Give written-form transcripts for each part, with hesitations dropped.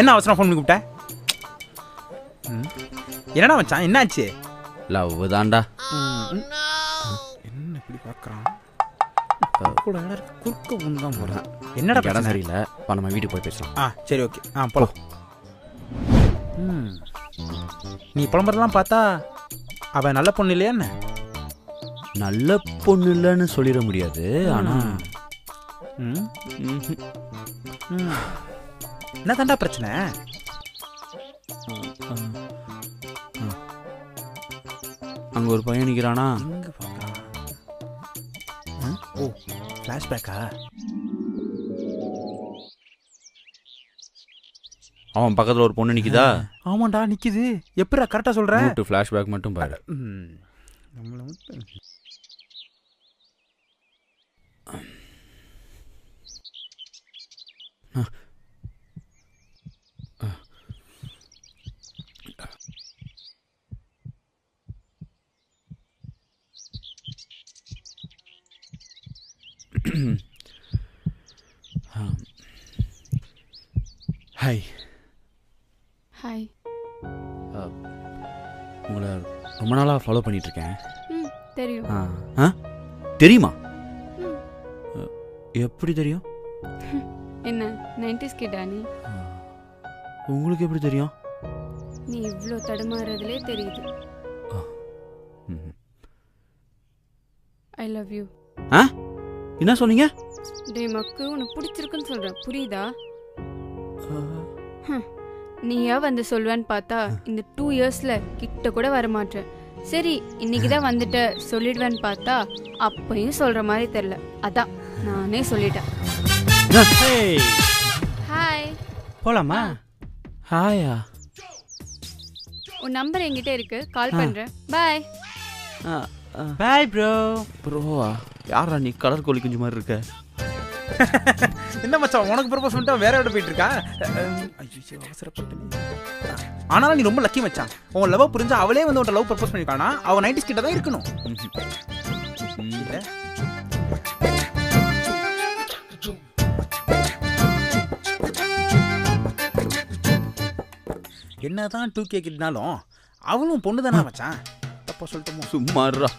என்ன அவசரம் ஃபோன் பண்ணி கூப்பிட்டேன்? என்னடா மச்சான், என்னாச்சு? லவ் தான்டா. என்ன இப்படி பார்க்குறான்? குறுக்க ஒன்று தான் போகிறேன். என்னடா இடம் சரியில்லை, நம்ம வீட்டுக்கு போய் பேசலாம். சரி ஓகே, போகலாம். நீ புலம்புறதெல்லாம் பார்த்தா அவன் நல்ல பொண்ணு இல்லையா? என்ன நல்ல பொண்ணு இல்லைன்னு சொல்லிட முடியாது. ஆனால் என்ன தாண்டா பிரச்சனை? அங்கே ஒரு பையன் நிற்கிறானா? எங்கே பார்க்குறான்? ஓ, ஃப்ளாஷ்பேக்கா? அவன் பக்கத்தில் ஒரு பொண்ணு நிற்குதா? ஆமாண்டா நிற்கிது. எப்படா கரெக்டாக சொல்கிறேன்? ஃப்ளாஷ்பேக் மட்டும் பாரு. நம்மளை மட்டும் ஹாய். ஹாய். உங்களை ரொம்ப நாளாக ஃபாலோ பண்ணிகிட்ருக்கேன். தெரியும். தெரியுமா? எப்படி தெரியும்? என்ன 90s கிட்டா நீ? உங்களுக்கு எப்படி தெரியும்? நீ இவ்வளோ தடுமாறதுலே தெரியுது. I love you. என்ன சொன்னீங்க? டே மக்கு, உனக்கு பிடிச்சிருக்குன்னு சொல்கிறேன், புரியுதா? நீயா வந்து சொல்லுவேன்னு பார்த்தா இந்த 2 இயர்ஸில் கிட்ட கூட வரமாட்டேன். சரி, இன்னைக்கு தான் வந்துட்ட சொல்லிடுவேன்னு பார்த்தா அப்பையும் சொல்கிற மாதிரி தெரில. அதான் நானே சொல்லிட்டேன். ஹாய். போலாமா? ஹாயா. உன் நம்பர் என்கிட்ட இருக்கு, கால் பண்ணுறேன். பாய். Bye bro. ப்ரோவா? யாரா நீ? கலர் கோழி குஞ்சு மாதிரி இருக்க. என்ன மச்சான், உனக்கு ப்ரப்போஸ் பண்ணிட்டா வேற எവിടെ போயிட்டு இருக்கா? ஐயோ, அவசரப்பட்டு. ஆனாலும் நீ ரொம்ப லக்கி மச்சான். உன் லவ் புரிஞ்சா அவளே வந்து உன்ட்ட லவ் ப்ரப்போஸ் பண்ணிருக்கானா? அவ 90s கிட்ட தான் இருக்கணும். என்னதான் 2K கிட்னாலும் அவளும் பொண்ணு தானே மச்சான். தப்பா சொல்லிட்டோமோ? சும்மாறா.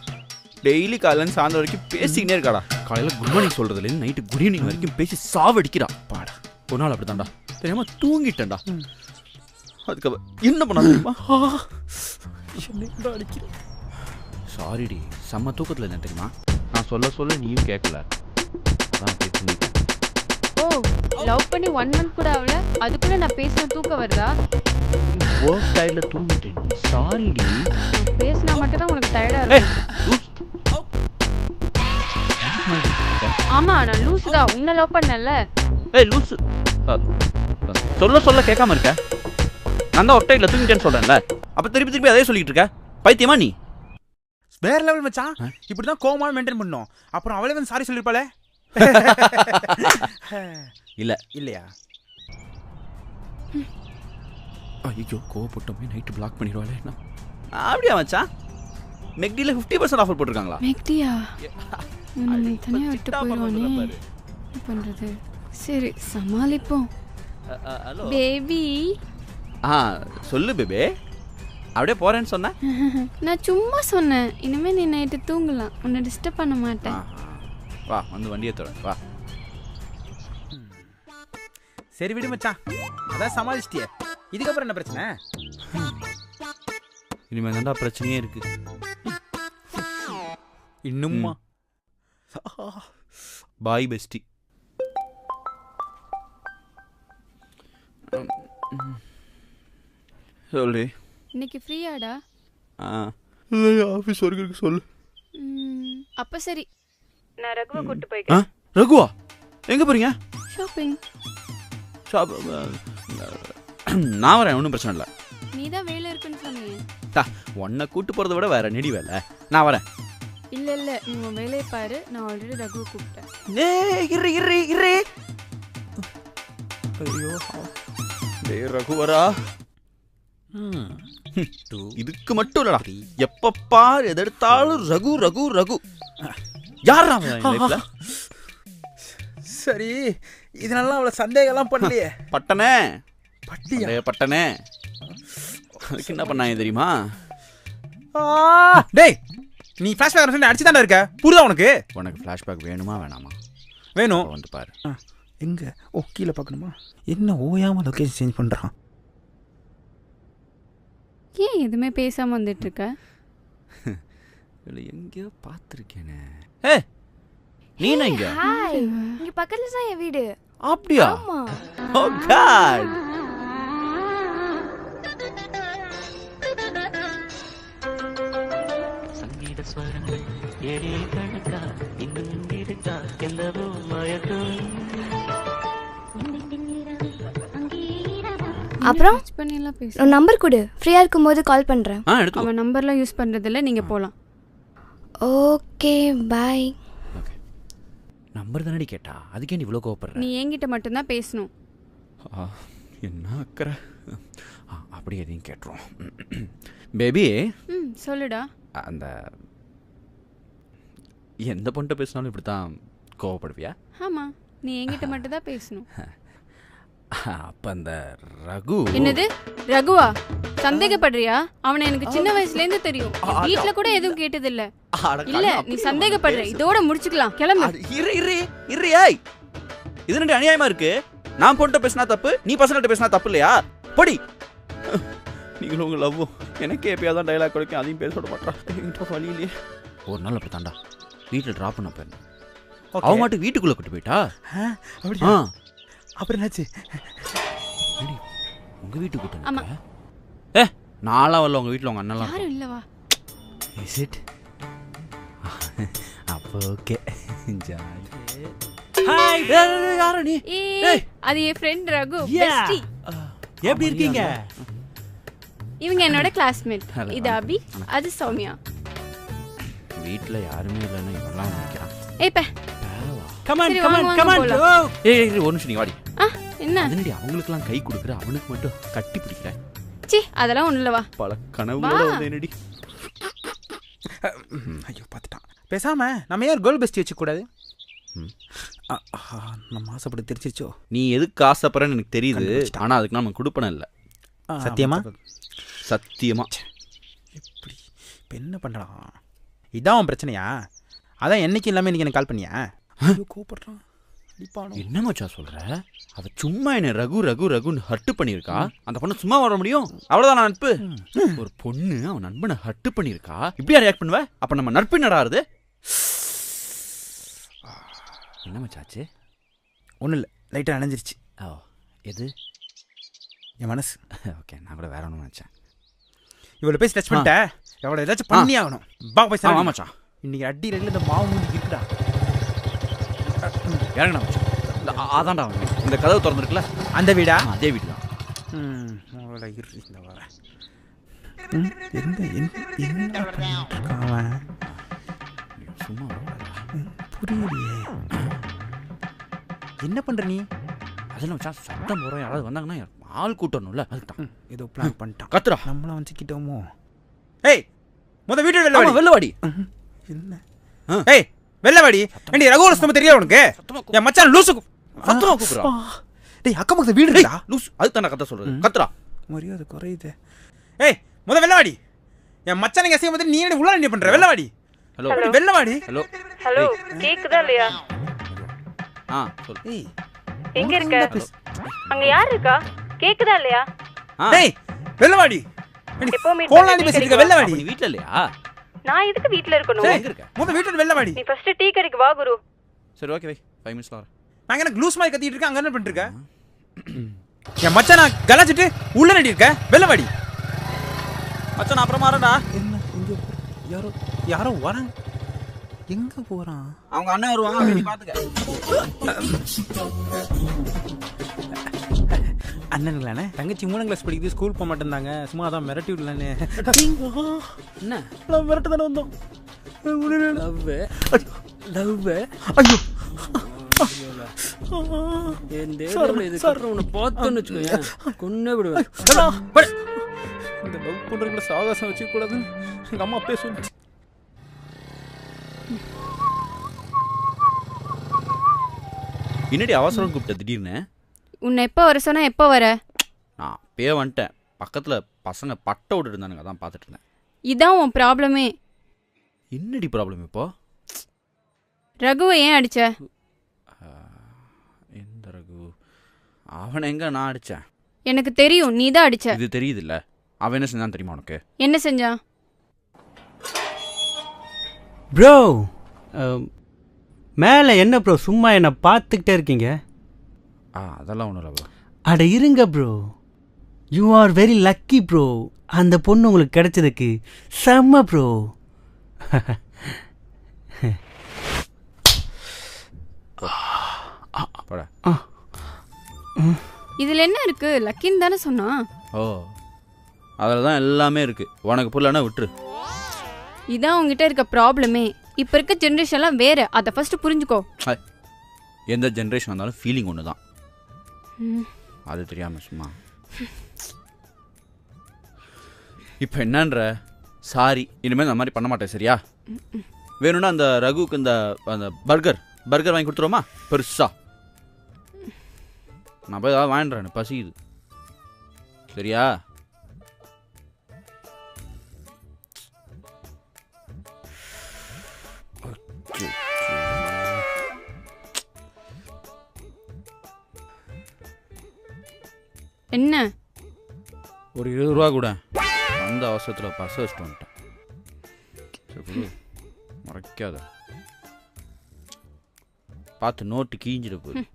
டெய்லி காலையில் சாயந்தரம் வரைக்கும் பேசிக்கினே இருக்காடா. காலையில் குட் மார்னிங் சொல்கிறதுலேருந்து நைட்டு குட் ஈவினிங் வரைக்கும் பேசி சாவடிக்கிறா. பாடா, ஒரு நாள் அப்படி தான்டா தெரியாம தூங்கிட்டேன்டா. அதுக்கப்புறம் என்ன பண்ண தெரியுமா? அடிக்கிறேன். சாரிடி, செம்ம தூக்கத்தில் என்ன தெரியுமா? நான் சொல்ல சொல்ல நீயும் கேட்கல. ஓ, லவ் பண்ணி 1 month கூட ஆகல, அதுக்குள்ள நான் பேசின தூக்கம் வருதா? ஒர்க் டைமில் தூங்கிட்டேன். சாரிடி. பேசினா மட்டும் தான் உனக்கு டயர்டா இருக்கு. ஆமா, நான் லூசு தான். உன்னை லவ் பண்ணல. லூசு சொல்ல சொல்ல கேட்காம இருக்க. நான் தான் ஒர்க் டைமில் தூங்கிட்டேன்னு சொல்றேன்ல, அப்ப திருப்பி திருப்பி அதே சொல்லிட்டு இருக்க. பைத்தியமா நீ? வேற லெவல் மச்சான். இப்படிதான் கோவமா மெயின்டைன் பண்ணோம். அப்புறம் அவளே வந்து சாரி சொல்லிருப்பாளே. இல்ல இல்லையா? ஐயோ, கோவப்பட்டோமே, நைட்டு பிளாக் பண்ணிடுவாளே. அப்படியா மச்சான்? மெக்டியில் 50% ஆஃபர் போட்டிருக்காங்களா? மெக்டியா? நம்ம தனியாக விட்டு போயிடுவானே, என்ன பண்ணுறது? சரி, சமாளிப்போம். பேபி. சொல்லு பேபே. அப்படியே போறேன்னு சொன்ன. நான் சும்மா சொன்னேன். இனிமேல் நீ நைட்டு தூங்கலாம், உன்னை டிஸ்டர்ப் பண்ண மாட்டேன். வா, வந்து வண்டியை தர வா. சரி விடு மச்சான், அதான் சமாளிச்சிட்டியே. இதுக்கப்புறம் என்ன பிரச்சனை? இனிமேல் தான்டா பிரச்சனையே இருக்கு. இன்னும்மா? Bye bestie. சொல்லு. இன்னைக்கு ஃப்ரீயாடா? ஆஃபீஸ் ஒர்க் இருக்கு, சொல்லு. அப்ப சரி, நான் ரகுவை கூட்டு போய்க்கிறேன். ரகுவா? எங்க போறீங்க? ஷாப்பிங். நான் வரேன், ஒன்றும் பிரச்சனை இல்லை. நீ தான் வேலை இருக்குன்னு சொன்னீங்க. உன்னை கூட்டு போறதை விட வேற நெடி வேலை. நான் வரேன். இல்ல இல்ல, நீ உன் வேலையை பாரு. நான் ஆல்ரெடி ரகுவை கூப்பிட்டேன். ஐயோ, டேய் ரகுவரா, இதுக்கு மட்டும் இல்லடா, எப்ப பார் எதெடுத்தாலும் ரகு ரகு ரகு. யாரா அவன் லைஃப்ல? சரி, இதனால அவளை சந்தேகம்லாம் பண்ணலையே. பட்டனே பட்டியா? பட்டனே அதுக்கு என்ன பண்ணாங்க தெரியுமா? டேய் நீ ஃபிளாஷ்பேக் சொல்லி அடிச்சு தானே இருக்க, புரியுதா உனக்கு? உனக்கு ஃப்ளாஷ்பேக் வேணுமா வேணாமா? வேணும். வந்து பாரு. எங்க? ஓ கீழே பார்க்கணுமா? என்ன ஓயாம லொகேஷன் சேஞ்ச் பண்றான்? ஏன் எதுவுமே பேசாம வந்துட்டு இருக்க? இல்லை எங்கேயோ பார்த்துருக்கேனே. ஏ நீ என்ன இங்க? ஹாய், இங்க பக்கத்துல தான் என் வீடு. அப்படியா? ஆமா. ஓ காட். சங்கீத ஸ்வரங்கள் ஏழே கணக்கா இன்னும் இருக்கா எல்லவோ மயக்கம். அப்புறம் பண்ணி எல்லாம் பேச. உன் நம்பர் கொடு, ஃப்ரீயா இருக்கும்போது கால் பண்றேன். எடுத்து. அவன் நம்பர்லாம் யூஸ் பண்றதில்ல, நீங்க போலாம். Okay bye. ஓகே. நம்பர் தானடி கேட்டா, அதுக்கே நீ இவ்வளோ கோவப்படுற? நீ என்கிட்ட மட்டும்தான் பேசணும். என்ன அக்கறை? அப்படி எதையும் கேட்டுரும். பேபி சொல்லுடா. அந்த எந்த பொண்ணுகிட்ட பேசினாலும் இப்படி தான் கோவப்படுவியா? ஆமா, நீ என்கிட்ட மட்டும்தான் பேசணும். அப்போ அந்த ரகு. என்னது ரகுவா? சந்தேகப்படுறியா? அவனை எனக்கு சின்ன வயசுல இருந்து தெரியும். வீட்ல கூட எதுவும் கேட்டதில்ல. இல்ல நீ சந்தேகப்படுற, இதோட முடிச்சுக்கலாம், கிளம்பு. இது ரெண்டு அநியாயமா இருக்கு. நான் பொண்ணுகிட்ட பேசினா தப்பு, நீ பசங்கள்ட்ட பேசினா தப்பு இல்லையா? பொடி. நீங்களும் உங்க லவ்வும் எனக்கே எப்பயாதான் டைலாக் கிடைக்கும், அதையும் பேச விட மாட்டா. வழியிலேயே ஒரு நாள் அப்படி தாண்டா வீட்டில் ட்ராப் பண்ண போயிருந்தேன். அவ மாட்டு வீட்டுக்குள்ள கூட்டு போயிட்டா. அப்படியா? அப்புறம் என்னாச்சு? உங்க வீட்டுக்கு கூட்டு நான்லாம் வரல. உங்க வீட்டில் உங்க அண்ணெல்லாம் யாரும் இல்லவா? Is it? அப்போ ஓகே. ஹாய். யாரா நீ? ஏய் அது என் ஃப்ரெண்ட் ரகு, பெஸ்டி. எப்படி இருக்கீங்க? இவங்க என்னோட கிளாஸ்மேட். இது அபி, அது சௌமியா. வீட்ல யாருமே இல்லைன்னு இவெல்லாம் நினைக்கிறான். ஏய் பே கமான் சரி, கமான் வாங்க, கமான். போலாம். ஏய் ஒரு நிமிஷம் நீ வாடி. என்ன? அதனடி அவங்களுக்குலாம் கை கொடுக்குற, அவனுக்கு மட்டும் கட்டி பிடிக்கிற. சி அதெல்லாம் ஒண்ணும் இல்லவா. பல கனவுகளோட வந்து என்னடி. ஐயோ பார்த்துட்டான். பேசாம நம்ம ஏன் கேர்ள் பெஸ்டி வச்சுக்க கூடாது? நம்ம ஆசைப்பட்டு தெரிச்சிச்சோ. நீ எதுக்கு ஆசைப்படுறன்னு எனக்கு தெரியுது, ஆனா அதுக்கு நம்ம கொடுப்பன இல்லை. சத்தியமா? சத்தியமா. எப்படி இப்போ என்ன பண்ணலாம்? இதான் அவன் பிரச்சனையா? அதான் என்னைக்கு இல்லாமல் இன்னைக்கு எனக்கு கால் பண்ணியா? கூப்பிடுறான். என்ன மச்சா சொல்ற? அவ சும்மா என்ன ரகு ரகு ரகுன்னு ஹர்ட் பண்ணியிருக்கா. அந்த பொண்ணு சும்மா வர முடியும்? அவ்வளோதான் நட்பு. ஒரு பொண்ணு அவன் நண்பனை ஹர்ட் பண்ணியிருக்கா, இப்படியா ரியாக்ட் பண்ணுவ? அப்ப நம்ம நட்பு நடாருது. என்ன மச்சாச்சு? ஒன்றும் இல்லை, லைட்டாக நனைஞ்சிருச்சு. ஓ எது? என் மனசு. ஓகே, நான் கூட வேற ஒன்று நினச்சேன். இவ்வளோ பேசி டச் பண்ணிட்டேன், எவ்வளோ ஏதாச்சும் பண்ணி ஆகணும். பா போய் சார். மச்சா இன்னைக்கு அடி ரெடியில் இந்த மாவு மூஞ்சி இருக்குடா. இறங்கண்ணா மச்சா. அதான்டா இந்த கதவு திறந்துருக்குல்ல, அந்த வீடா? அதே வீடு தான். இந்த வர என்ன பண்ணிட்டு இருக்கான் சும்மா புரியலையே. என்ன பண்ற நீ? அதெல்லாம் மச்சா சத்தம் போகிறோம், யாராவது வந்தாங்கன்னா ஆள் கூட்டணும்ல, அதுதான். ஏதோ பிளான் பண்ணிட்டான். கத்துறா. நம்மளாம் வச்சுக்கிட்டோமோ? ஏய் முத வீட்டு வெள்ளவாடி. வெள்ளவாடி என்ன? ஏய் வெள்ளவாடி. ஏண்டி ரகுவோட சுத்தமா தெரியல உனக்கு? என் மச்சான் லூசு சத்தமா கூப்பிடுறா. டேய் அக்கம் பக்கத்து வீடு இருக்கா? லூஸ் அது தானே கத்த சொல்றது. கத்துறா. மரியாதை குறையுது. ஏய் முத வெள்ளவாடி. என் மச்சானுக்கு அசையும் போது நீ என்ன உள்ள என்ன பண்ற? வெள்ளவாடி. ஹலோ வெள்ளவாடி. ஹலோ ஹலோ கேக்குதா இல்லையா? சொல்லு. ஏய் எங்க இருக்க? அங்க யார் இருக்கா? கேக்குதா இல்லையா? டேய் வெள்ளவாடி. எப்போ மீட் கோலாடி பேசிட்டு இருக்க வெள்ளவாடி. நீ வீட்ல இல்லையா? நான் எதுக்கு வீட்ல இருக்கணும்? எங்க இருக்க? முத வீட்டுல வெள்ளவாடி. நீ ஃபர்ஸ்ட் டீ கடைக்கு வா குரு. சரி ஓகே வை, 5 மினிட்ஸ்ல வரேன். நான் எனக்கு லூஸ் மாதிரி கத்திட்டு இருக்கேன், அங்க என்ன பண்ணிட்டு இருக்க? என் மச்சான் நான் கலாச்சிட்டு உள்ள நடி இருக்க வெள்ளவாடி. மச்சான் நான் அப்புறமா வரேன்டா. என்ன இங்க யாரோ யாரோ வராங்க. எங்க போறான்? அவங்க அண்ணன் வருவாங்க, நீ பாத்துக்க. அண்ணனுங்களானே? தங்கச்சி 3ஆம் கிளாஸ் படிக்குது, ஸ்கூல் போக மாட்டேந்தாங்க, சும்மா தான் மிரட்டி விடலானே. என்ன நான் மிரட்டு தானே வந்தோம். லவ் ஐயோ என் தேவல இதுக்கப்புறம் உன்னை பார்த்தோன்னு வச்சுக்கோங்க, கொன்னே விடுவேன். இந்த லவ் பண்றவங்கள சாகசம் வச்சுக்க கூடாதுன்னு எங்க அம்மா அப்பே சொல்லிச்சு. என்னடி அவசரம் கூப்பிட்ட திடீர்னு? உன்னை எப்போ வர சொன்னா எப்போ வர? நான் அப்பயே வந்துட்டேன். பக்கத்தில் பசங்க பட்டை விட்டுட்டு இருந்தானுங்க, அதான் பார்த்துட்டு இருந்தேன். இதான் உன் ப்ராப்ளமே. என்னடி ப்ராப்ளம் இப்போ? ரகுவை ஏன் அடிச்ச? எந்த ரகு? அவனை எங்க நான் அடித்தேன்? எனக்கு தெரியும், நீ தான் அடிச்ச. இது தெரியுது இல்லை? அவன் என்ன செஞ்சான்னு தெரியுமா உனக்கு? என்ன செஞ்சான்? ப்ரோ மேலே என்ன ப்ரோ சும்மா என்னை பார்த்துக்கிட்டே இருக்கீங்க? அதெல்லாம் ஒன்றும் இல்லை ப்ரோ. அட இருங்க bro, you are very lucky bro. அந்த பொண்ணு உங்களுக்கு கிடைச்சதுக்கு செம்ம ப்ரோ. இதுல என்ன இருக்கு? லக்கின்னு தானே சொன்னான். ஓ, அதில் தான் எல்லாமே இருக்குது. உனக்கு புரியலன்னா விட்டுரு. இதான் உங்ககிட்ட இருக்க ப்ராப்ளமே. இப்போ இருக்க ஜென்ரேஷன்லாம் வேற, அதை ஃபர்ஸ்ட் புரிஞ்சுக்கோ. எந்த ஜென்ரேஷன் இருந்தாலும் ஃபீலிங் ஒன்று தான். அது தெரியாமல் சும்மா. இப்போ என்னன்ற? சாரி, இனிமேல் அந்த மாதிரி பண்ண மாட்டேன் சரியா? வேணும்னா அந்த ரகுவுக்கு அந்த பர்கர் வாங்கி கொடுத்துருவோமா பெருசா? நான் போய் ஏதாவது வாங்கிடுறேன், பசிக்குது சரியா? என்ன? ஒரு 20 ரூபா கூட. அந்த அவசரத்தில் பச வச்சுட்டு வந்துட்டேன். சரி மறைக்காத, பார்த்து நோட்டு கீஞ்சிட போகுது.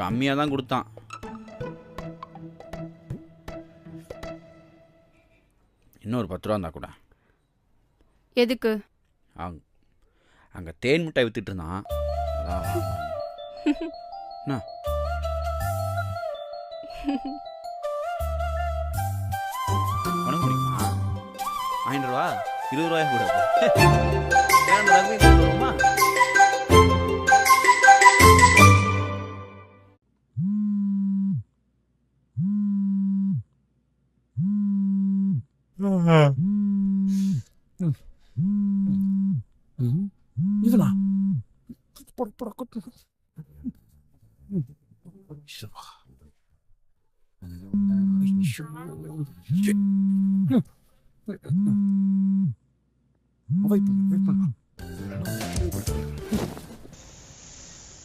கம்மியாக தான் கொடுத்தான். இன்னும் ஒரு 10 ரூபா இருந்தா கூட. எதுக்கு? அங்கே தேன் மிட்டாய் வித்துட்டு இருந்தான். என்ன உனக்கு முடியுமா? 5 ரூபா 20 ரூபாய் கூட. இதுனா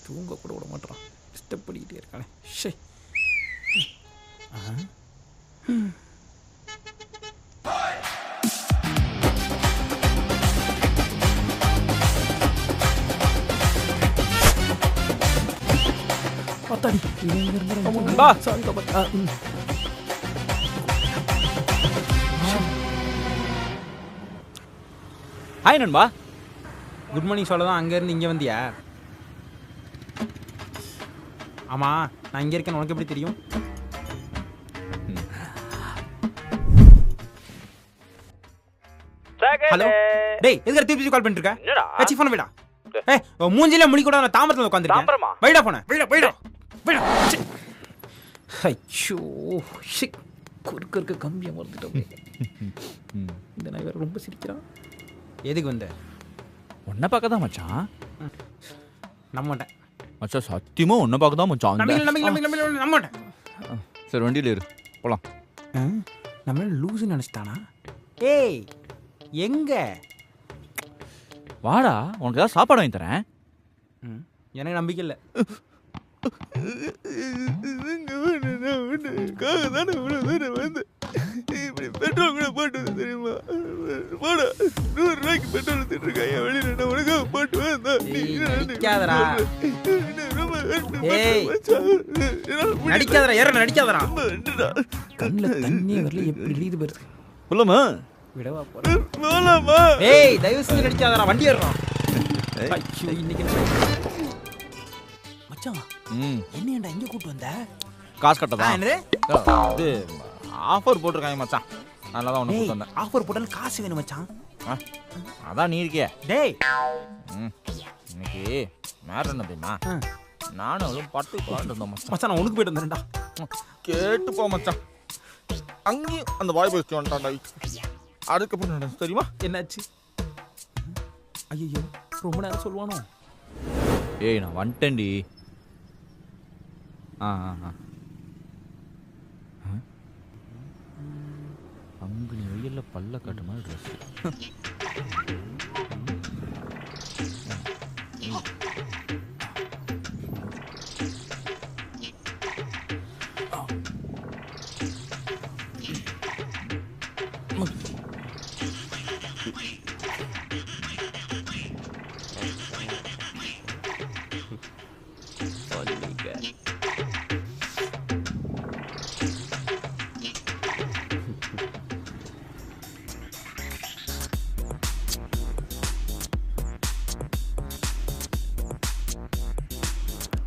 தூங்க கூட விட மாட்டான், டிஸ்டர்ப் பண்ணிக்கிட்டே இருக்கானே. ஹாய் நண்பா. குட் மார்னிங் சொல்ல தான் அங்கேருந்து இங்கே வந்தியா? ஆமாம், நான் இங்கே இருக்கேன்னு உனக்கு எப்படி தெரியும்? ஹலோ டேய், எதுக்கு திருப்பி கால் பண்ணிட்டு இருக்க? என்னடா ஏச்சி ஃபோன் வைடா. ஏய் மூஞ்சில முடி கூட நான் தாமரத்துல உட்கார்ந்திருக்கேன். வைடா போனே. வைடா. ஐயோ ஷிக், குறுக்க கம்பியை மறந்துட்டோம். இந்த நாய் வேற ரொம்ப சிரிக்கிறான். எதுக்கு வந்த? உன்னை பார்க்க தான் மச்சான். நம்ப மாட்டேன் மச்சான், சத்தியமா உன்னை பார்க்க தான் மச்சான். நம்ப மாட்டேன். சரி வண்டியில் இரு போலாம். நம்ம லூசுன்னு நினச்சிட்டானா? ஏய் எங்க வாடா, உனக்கு ஏதாவது சாப்பாடு வாங்கி தரேன். எனக்கு நம்பிக்கை இல்லை. பெட்ரோல் கூட போட்டு தெரியுமா? போடா, 100 ரூபாய்க்கு பெட்ரோல் எடுத்துட்டு இருக்காங்க வெளியில. உனக்காக போட்டு நடிக்காதடா. ஏய் நடிக்காதடா, ஏற நடிக்காதடா. கண்ணுல தண்ணி வரல, எப்படி எழுதி வருது. போலாமா? விடவா போலாமா? ஏய் தயவு செஞ்சு நடிக்காதடா, வண்டி ஏறணும். இன்னைக்கு மச்சான் என்னடா இங்க கூட்டி வந்த? காசு கட்டதான். என்னது இது ஆஃபர் போட்டிருக்காங்க மச்சான், அதனால தான் உனக்கு கூட்டி வந்தேன். ஆஃபர் போட்டாலும் காசு வேணும் மச்சான். அதான் நீ இருக்கிய. டேய் இன்னைக்கு மேரேஜ் என்ன தெரியுமா? நானும் அவளும் பட்டு போயிட்டு இருந்தோம் மச்சான். மச்சான் நான் உனக்கு போயிட்டு வந்தேன்டா. கேட்டு போ மச்சான். அங்கேயும் அந்த பாய் பேசிட்டு வந்துட்டான்டா. அதுக்கப்புறம் என்ன தெரியுமா? என்னாச்சு? ஐயோ ரொம்ப நேரம் சொல்லுவானோ? ஏய் நான் வந்துட்டேன்டி. அங்கு நீ வெயில்ல பல்ல காட்டு மாதிரி ட்ரெஸ்.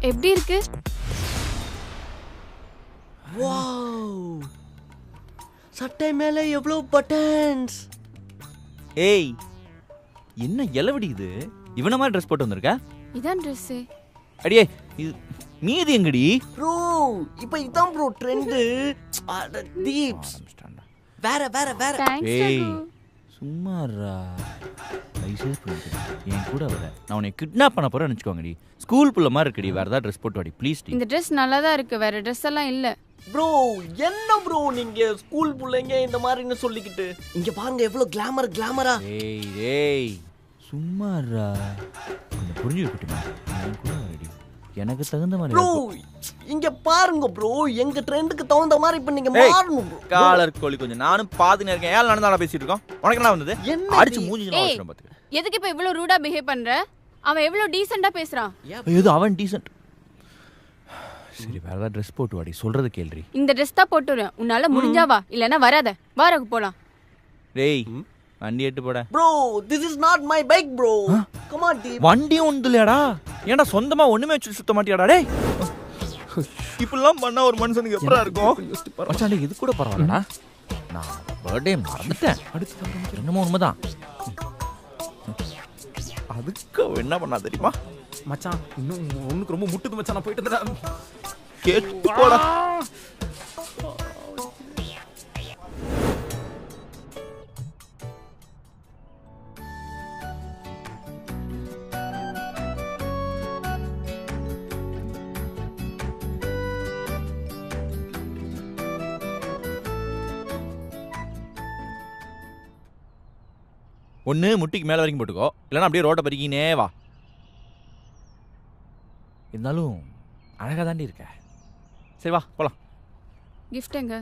எப்படி இருக்கு? வாவ், சட்டை மேல எவ்வளவு பட்டன்ஸ். ஏய் என்ன இளவடி இது? இவன மாதிரி ட்ரெஸ் போட்டு வந்திருக்க? இதான் Dress. அடியே இது மீதி எங்கடி? ப்ரோ இப்போ இதான் ப்ரோ ட்ரெண்ட். அட தீப்ஸ் வேற வேற வேற. தேங்க்ஸ் ஏய் ரகு. சும்மாரா லைசன்ஸ் பண்ணிட்டு என் கூட வர நான் உன்னை கிட்னாப் பண்ண போறேன்னு நினைச்சுக்கோங்கடி. ஸ்கூல் புள்ள மாதிரி இருக்குடி. வேற ஏதாவது ட்ரெஸ் போட்டு வாடி ப்ளீஸ் டி. இந்த Dress நல்லா தான் இருக்கு, வேற Dress எல்லாம் இல்ல. ப்ரோ என்ன ப்ரோ நீங்க ஸ்கூல் புள்ளைங்க இந்த மாதிரின்னு சொல்லிக்கிட்டு இங்க பாருங்க எவ்வளவு கிளாமரா. ஏய் ஏய் சும்மாரா கொஞ்சம் புரிஞ்சுக்கிட்டுமா. என் கூட வரடி. எனக்கு தகுந்த மாதிரி ப்ரோ இங்க பாருங்க ப்ரோ, எங்க ட்ரெண்டுக்கு தகுந்த மாதிரி இப்ப நீங்க மாறணும் ப்ரோ. காலர் கோழி கொஞ்சம் நானும் பாத்துனே இருக்கேன். ஏன் நடந்தாடா பேசிட்டு இருக்கோம்? உனக்கு என்ன வந்தது? என்ன அடிச்சு மூஞ்சில ஏய், வச்சிரும் பாத்துக்க. எதுக்கு இப்ப இவ்ளோ ரூடா பிஹேவ் பண்ற? அவன் எவ்ளோ டீசென்ட்டா பேசுறான். ஏதோ அவன் டீசன்ட். சரி வேற ஏதாவது ட்ரெஸ் போட்டு வாடி. சொல்றது கேள்றி. இந்த Dress தான் போட்டுறேன். உன்னால முடிஞ்சா வா, இல்லனா வராத. வாரகு போலாம். டேய் வண்டி எட்டு போட. Bro this is not my bike bro. come on deep. வண்டியும் ஒன்று இல்லையாடா? ஏன்டா சொந்தமா ஒண்ணுமே வச்சு சுத்த மாட்டியாடா? டேய் இப்படிலாம் பண்ணா ஒரு மனுஷனுக்கு எப்படா இருக்கும்? மச்சான் இது கூட பரவாயில்லடா. நான் பர்த்டே மறந்துட்டேன். என்னமோ உண்மைதான். அதுக்கு அவன் என்ன பண்ணா தெரியுமா? மச்சான் இன்னும் ஒண்ணுக்கு ரொம்ப முட்டுது மச்சான். நான் போயிட்டு வந்துடுறேன். கேட்டு போடா. ஒன்று முட்டிக்கு மேலே வரைக்கும் போட்டுக்கோ, இல்லைன்னா அப்படியே ரோட்டை பறிக்கினே வா. இருந்தாலும் அழகாக தாண்டி இருக்க. சரி வா போகலாம். கிஃப்ட் எங்க?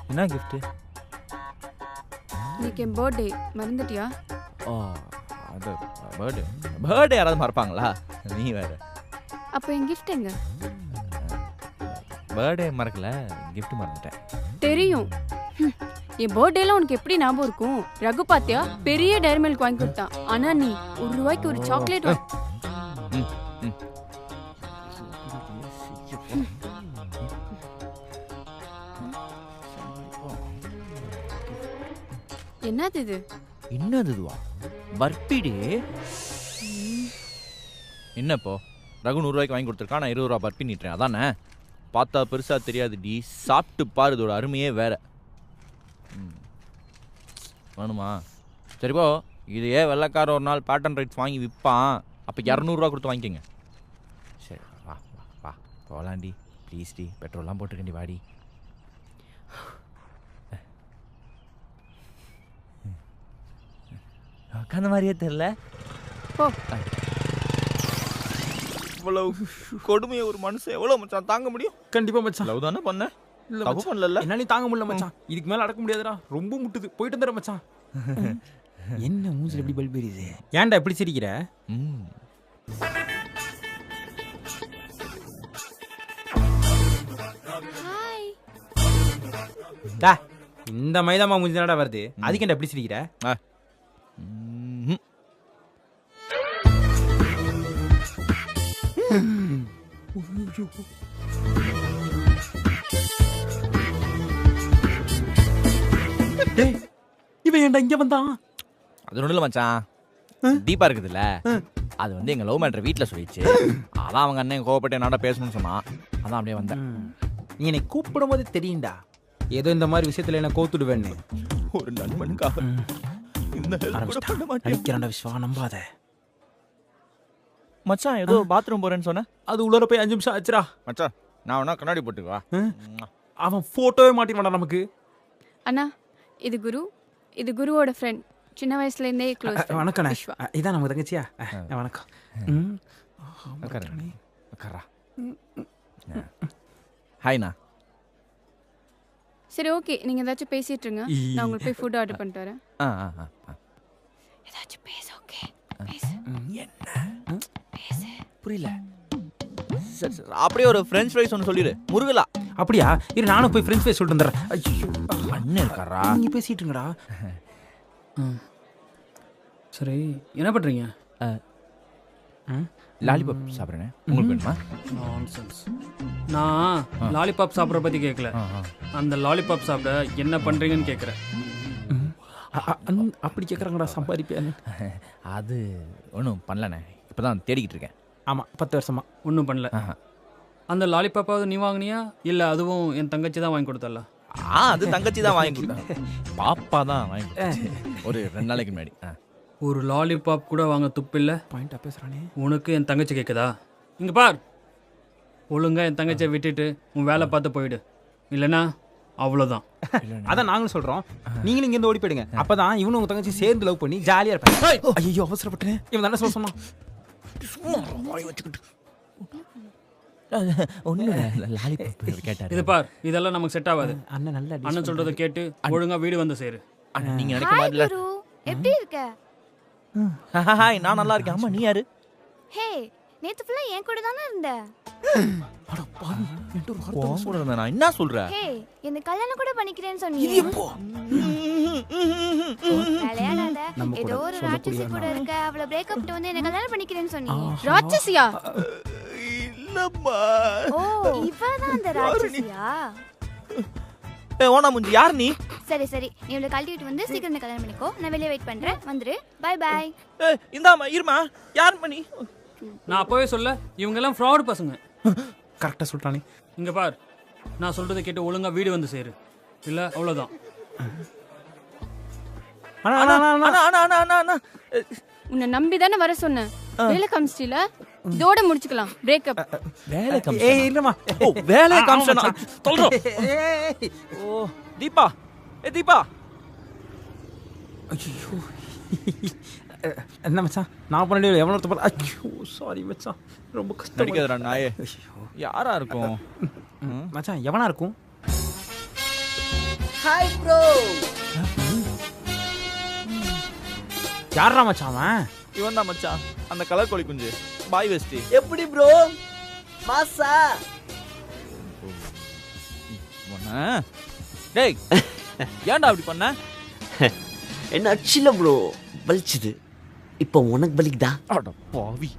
என்ன கிஃப்ட்டு? இன்னைக்கு என் பர்த்டே, மறந்துட்டியா? ஓ அது பர்த்டே யாராவது மறப்பாங்களா? நீ வேறு. அப்போ என் கிஃப்ட் எங்க? பர்த்டே மறக்கல, கிஃப்ட் மறந்துட்டேன். தெரியும். என் பர்த்டேல உனக்கு எப்படி ஞாபகம் இருக்கும்? ரகு பாத்தியா பெரிய டைரி மில்க் வாங்கி கொடுத்தான். ஆனா நீ ₹1 ஒரு சாக்லேட் என்னது இது? என்னது இதுவா? பர்த்டே. என்னப்போ ரகு ₹100 வாங்கி கொடுத்துருக்கான், நான் ₹20 பர்பி நீட்டுறேன். அதானே? பார்த்தா பெருசா தெரியாது டி, சாப்பிட்டு பாரு, இதோட அருமையே வேற. வேணுமா? சரிப்போ இதையே வெள்ளைக்கார ஒரு நாள் பேட்டன் ரைட்ஸ் வாங்கி விற்பான். அப்போ ₹200 கொடுத்து வாங்கிக்கோங்க. சரி வா வா வா போகலாண்டி ப்ளீஸ் டி. பெட்ரோல்லாம் போட்டுக்கண்டி வாடி. உட்காந்த மாதிரியே தெரியல. இவ்வளவு கொடுமையை ஒரு மனுஷன் எவ்வளவு மச்சான் தாங்க முடியும்? கண்டிப்பா மச்சான். லவ் தானே பண்ண, இல்ல தப்பு பண்ணல. என்னால தாங்க முடியல மச்சான். இதுக்கு மேல அடக்க முடியாதுடா. ரொம்ப முட்டுது. போயிட்டு வந்துடுறேன் மச்சான். என்ன மூஞ்சில எப்படி பல்ப் எரியுது? ஏன்டா இப்படி சிரிக்கிற? ஹாய். டா இந்த மைதாமா மூஞ்சி தானடா வருது. அதுக்கு என்ன எப்படி சிரிக்கிற? இவன் ஏன்டா இங்க வந்தான்? அது ஒன்றும் இல்லை மச்சான். தீபா இருக்குதுல்ல, அது வந்து எங்கள் லவ் மேட்ரு வீட்டில் சொல்லிடுச்சு. அதான் அவங்க அண்ணன் கோவப்பட்டு என்னோட பேசணும்னு சொன்னான். அதான் அப்படியே வந்தேன். நீ என்னை கூப்பிடும் போது தெரியும்டா. ஏதோ இந்த மாதிரி விஷயத்துல என்ன கோத்துடுவேன்னு. ஒரு நண்பனுக்காக இந்த help கூட பண்ண மாட்டேன். அடிக்கிறான்டா விஸ்வா, நம்பாத. மச்சான் ஏதோ பாத்ரூம் போறேன்னு சொன்ன. அது உள்ளர போய் 5 நிமிஷம் ஆச்சுடா. மச்சான் நான் வேணா கண்ணாடி போட்டுவா. அவன் போட்டோவே மாட்டினான்டா நமக்கு. அண்ணா இது குரு, இது குருவோட ஃப்ரெண்ட், சின்ன வயசுல இருந்தே க்ளோஸ். வணக்கண்ணே. விஸ்வா. இதான் நம்ம தங்கச்சியா? வணக்கம். உட்காரா. ஹாய்ண்ணா. சரி ஓகே, நீங்க ஏதாச்சும் பேசிட்டு இருங்க, நான் உங்களுக்கு போய் ஃபுட் ஆர்டர் பண்ணிட்டு வரேன். ஏதாச்சும் பேச. ஓகே பேசு. என்ன பேசு புரியல. சரி சரி, அப்படியே ஒரு ஃப்ரெஞ்ச் ஃப்ரைஸ் ஒன்று சொல்லிடு. முருகலா. அப்படியா? இரு நானும் போய் ஃப்ரெஞ்ச் ஃப்ரைஸ் சொல்லிட்டு வந்துடுறேன். ஐயோ அண்ணன் இருக்காரா? நீங்க பேசிட்டுங்கடா. சரி என்ன பண்ணுறீங்க? லாலிபாப் சாப்பிட்றேன். உங்களுக்கு வேணுமா? நான்சென்ஸ். நான் லாலிபாப் சாப்பிட்ற பற்றி கேட்கல, அந்த லாலிபாப் சாப்பிட என்ன பண்ணுறீங்கன்னு கேட்குறேன். அப்படி கேட்குறாங்கடா சம்பாதிப்பேன்னு. அது ஒன்றும் பண்ணலண்ணே, இப்போ தான் தேடிக்கிட்டு இருக்கேன். ஆமாம் 10 வருஷமா ஒன்றும் பண்ணல. அந்த லாலிபாப்பாவது நீ வாங்கினியா இல்லை அதுவும் என் தங்கச்சி தான் வாங்கி கொடுத்தால? அது தங்கச்சி தான் வாங்கி கொடுத்தேன். பாப்பா தான் வாங்கி கொடுத்தேன் ஒரு 2 நாளைக்கு முன்னாடி. ஒரு லாலிபாப் கூட வாங்க துப்பில்லை. பாயிண்டா பேசுகிறானே. உனக்கு என் தங்கச்சி கேட்குதா? இங்கே பார், ஒழுங்கா என் தங்கச்சியை விட்டுட்டு உன் வேலை பார்த்து போயிடு, இல்லைன்னா அவ்வளோதான். அதான் நாங்களும் சொல்கிறோம், நீங்களும் இங்கேருந்து ஓடி போயிடுங்க. அப்போ தான் இவனு உங்கள் தங்கச்சி சேர்ந்து லவ் பண்ணி ஜாலியாக இருப்பாங்க. ஐயோ அவசரப்பட்டேன். இவன் தானே சொல்ல சொன்னான். இது பார், இதெல்லாம் நமக்கு செட் ஆகாது. அண்ணன் நல்ல அண்ணன் சொல்றதை கேட்டு ஒழுங்கா வீடு வந்து சேரு. நீங்க நினைக்க ஹாய் மாதிரி குரு, எப்படி இருக்க? ஹாய், நான் நல்லா இருக்கேன். ஆமா நீ யாரு? ஹே, நேத்து ஃபுல்லா என் கூட தானே இருந்த. உன் கூட இருந்தேனா? என்ன சொல்ற? ஹே, என்ன கல்யாணம் கூட பண்ணிக்கிறேன்னு சொன்னீங்க. கல்யாணாத ஏதோ ஒரு ராட்சசி கூட இருக்க, அவளை பிரேக் அப் வந்து என்ன கல்யாணம் பண்ணிக்கிறேன்னு சொன்னீங்க. ராட்சசியா? இல்லம்மா. ஓ, இவதான் அந்த ராட்சசியா? ஓனா முஞ்சி யார் நீ? சரி சரி, நீ இவளை கழட்டிட்டு வந்து சீக்கிரம் என்ன கல்யாணம் பண்ணிக்கோ. நான் வெளியே வெயிட் பண்றேன், வந்துரு. Bye bye. இந்தாமா இருமா. யார் பண்ணி? நான் அப்பவே சொல்ல, இவங்க எல்லாம் ஃப்ராட் பசங்க. கரெக்டாக சொல்லிட்டானே. இங்க பார், நான் சொல்றதை கேட்டு ஒழுங்கா வீடு வந்து சேரு, இல்ல அவ்வளவுதான். உன்னை நம்பி தானே வர சொன்னேன். வேலை காமிச்சிட்டீல, இதோட முடிச்சுக்கலாம். பிரேக்கப். வேலை ஏய் இல்லம்மா. ஓ வேலை காமிச்சனா சொல்றோம். ஓ தீபா. தீபா. ஐயோ என்ன மச்சான், நான் பண்ணி எவ்வளோ போல. ஐயோ சாரி மச்சான், ரொம்ப கஷ்டம். நடிக்காதடா நாயே. யாரா இருக்கும் மச்சான்? எவனா இருக்கும்? Hi bro. யாரா மச்சான் அவன்? இவன் தான் மச்சான், அந்த கலர் கோழி குஞ்சு பாய் வெஸ்டி. எப்படி ப்ரோ? மாசா. டேய் ஏன்டா அப்படி பண்ண? என்ன அச்சில ப்ரோ வலிச்சுது. இப்போ உனக்கு வலிக்குதா? அட பாவி,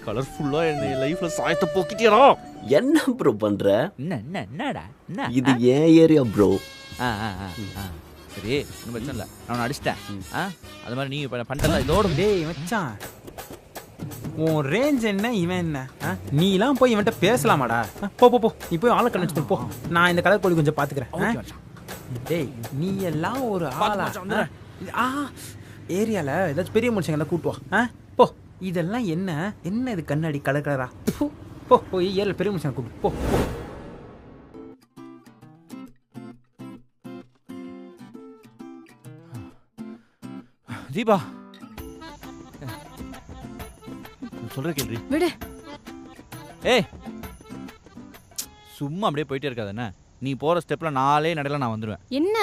கலர்ஃபுல்லா என்ன லைஃப்ல சாயத்தை போக்கிட்டியடா. என்ன ப்ரோ பண்ற? என்னடா என்ன இது ஏன் ஏரியா ப்ரோ. சரி ஒன்றும் பிரச்சனை இல்லை, நான் அடிச்சிட்டேன். அது மாதிரி நீ பண்ணிட்டல இதோட. டேய் மச்சான், உன் ரேஞ்ச் என்ன, இவன் என்ன? நீலாம் போய் இவன்கிட்ட பேசலாமாடா? போ போ போ, நீ போய் ஆளை கணிச்சிட்டு போ. நான் இந்த கலர் கோழி கொஞ்சம் பார்த்துக்கிறேன். டேய் நீ எல்லாம் ஒரு ஆளா? ஏரியால ஏதாச்சும் பெரிய மனுஷங்க கூட்டுவா. போ. இதெல்லாம் என்ன என்ன இது கண்ணாடி கலர் கலரா? போ போய் ஏரியால பெரிய மனுஷங்க கூட்டு போ. தீபா சொல்ற கேள்வி விடு. ஏய் சும்மா அப்படியே போயிட்டே இருக்காது என்ன? நீ போற ஸ்டெப்ல நாளே நடையில நான் வந்துடுவேன். என்ன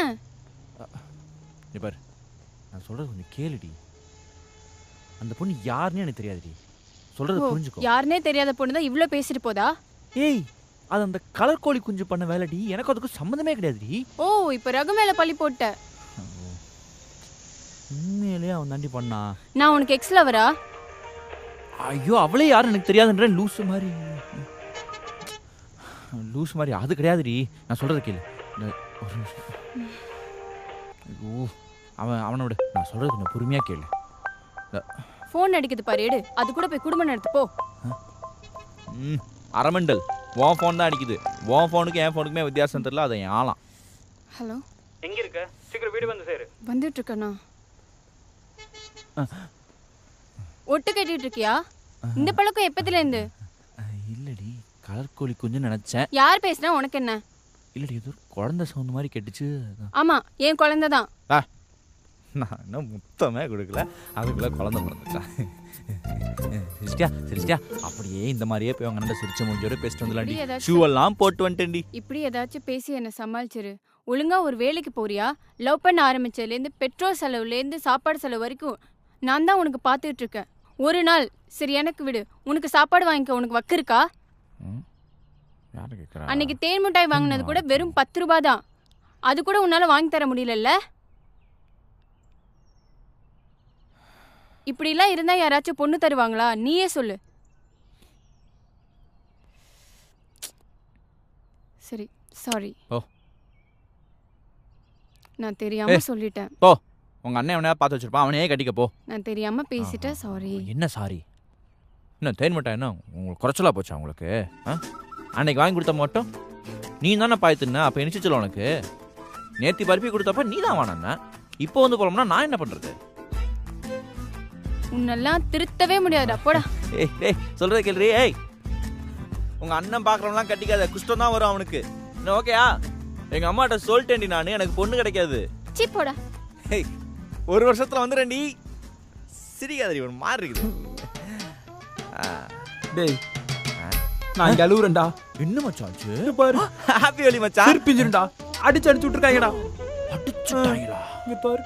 பாரு, நான் சொல்றது கொஞ்சம் கேளுடி. அந்த பொண்ணு யாருன்னு எனக்கு தெரியாதுடி, சொல்றது புரிஞ்சுக்கோ. யாருனே தெரியாத பொண்ணு தான் இவ்ளோ பேசிட்டு போதா? ஏய் அது அந்த கலர் கோழி குஞ்சு பண்ண வேலைடி, எனக்கு அதுக்கு சம்மந்தமே கிடையாதுடி. ஓ இப்ப ரகு மேல பழி போட்ட. உண்மையிலேயே அவன் தாண்டி பண்ணா. நான் உனக்கு எக்ஸ் லவரா? ஐயோ அவளே யாரும் எனக்கு தெரியாதுன்ற லூசு மாதிரி. லூஸ் மாதிரி அது கிடையாதுடி, நான் சொல்றது கேளு. ஒரு நிமிஷம். ஐயோ அவனை விட, நான் சொல்றது கொஞ்சம் பொறுமையா கேளு. ஃபோன் அடிக்குது பாரு, எடு. அது கூட போய் குடும்பம் நடத்து போ. அரமண்டல் உன் ஃபோன் தான் அடிக்குது. உன் ஃபோனுக்கு என் ஃபோனுக்குமே வித்தியாசம் தெரியல, அதை என் ஆளாம். ஹலோ, எங்க இருக்க? சீக்கிரம் வீடு வந்து சேரு. வந்துட்டு இருக்கேண்ணா. ஒட்டு கட்டிட்டு இருக்கியா? இந்த பழக்கம் எப்பத்துலேருந்து? இல்லடி, கலர் கோழி கொஞ்சம் நினைச்சேன். யார் பேசுனா உனக்கு என்ன? இல்லடி, ஏதோ குழந்தை சவுண்ட் மாதிரி கேட்டுச்சு. ஆமா, என் குழந்தை தான். நான் இன்னும் முத்தமே கொடுக்கல, அதுக்குள்ள குழந்தை பிறந்துச்சா? சரிஸ்டியா அப்படியே இந்த மாதிரியே போய் அவங்க சிரிச்ச முடிஞ்சோட பேசிட்டு வந்துடலாண்டி. ஷூ எல்லாம் போட்டு வந்துட்டேன்டி. இப்படி ஏதாச்சும் பேசி என்னை சமாளிச்சிரு. ஒழுங்கா ஒரு வேலைக்கு போறியா? லவ் பண்ண ஆரம்பிச்சதுலேருந்து பெட்ரோல் செலவுலேருந்து சாப்பாடு செலவு வரைக்கும் நான் தான் உனக்கு பார்த்துட்டு இருக்கேன். ஒரு நாள் சரி எனக்கு விடு, உனக்கு சாப்பாடு வாங்கிக்க உனக்கு வக்கு இருக்கா? அன்னைக்கு தேன் மிட்டாய் வாங்கினது கூட வெறும் 10 ரூபாய் தான். அது கூட உன்னால வாங்கி தர முடியலல்ல? இப்படிலாம் இருந்தா யாராச்சும் பொண்ணு தருவாங்களா? நீயே சொல்லு. சரி, சாரி. நான் தெரியாம சொல்லிட்டேன். போ, உங்க அண்ணன் அவனையா பார்த்து வச்சிருப்பான், அவனையே கட்டிக்க போ. நான் தெரியாம பேசிட்டேன், சாரி. என்ன சாரி? என்ன தேன் மிட்டாய் என்ன உங்களுக்கு குறைச்சலா போச்சா உங்களுக்கு? அன்னைக்கு வாங்கி கொடுத்த மட்டும் நீ தானே பாய்த்துன, அப்போ இனிச்சிச்சல உனக்கு. நேத்தி பருப்பி கொடுத்தப்ப நீ தான் வாங்கின, இப்போ வந்து போலம்னா நான் என்ன பண்றது? உன்னெல்லாம் திருத்தவே முடியாது. அப்போடா. ஏய் சொல்றத கேள்றி. ஏய், உங்க அண்ணன் பாக்குறவங்களாம் கட்டிக்காத, குஷ்டம் தான் வரும் அவனுக்கு. என்ன ஓகேயா? எங்க அம்மாட்ட சொல்லிட்டேன்டி நானு, எனக்கு பொண்ணு கிடைக்காது. சீ போடா. ஏய், ஒரு வருஷத்துல வந்துடுறேன்டி. சிரிக்காதடி, ஒரு மாதிரி இருக்குது. டேய், நான் இங்க அழுவுறேன்டா. என்ன மச்சான் ஆச்சு? பாரு, ஹாப்பி ஹோலி மச்சான். திருப்பிஞ்சிருண்டா. அடிச்சு விட்டுருக்காங்கடா. அடிச்சுட்டாங்களா? இங்க பாரு.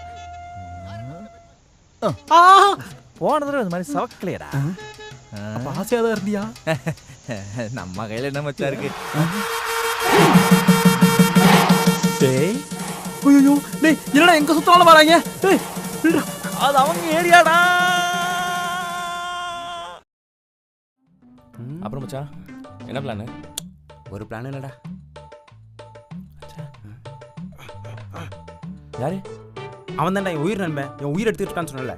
போன தடவை இந்த மாதிரி சவக்கலையடா. அப்ப ஆசையா தான் இருந்தியா? நம்ம கையில என்ன மச்சா இருக்கு? டேய், ஐயோ டேய், என்னடா எங்க சுத்தாலும் வராங்க? டேய், அது அவங்க ஏரியாடா. அப்புறம் மச்சான் என்ன பிளான்? ஒரு பிளான் இல்லடா. யாரு? அவன் தான்டா என் உயிர் நண்பன். என் உயிர் எடுத்துட்டு இருக்கான்னு சொன்னல.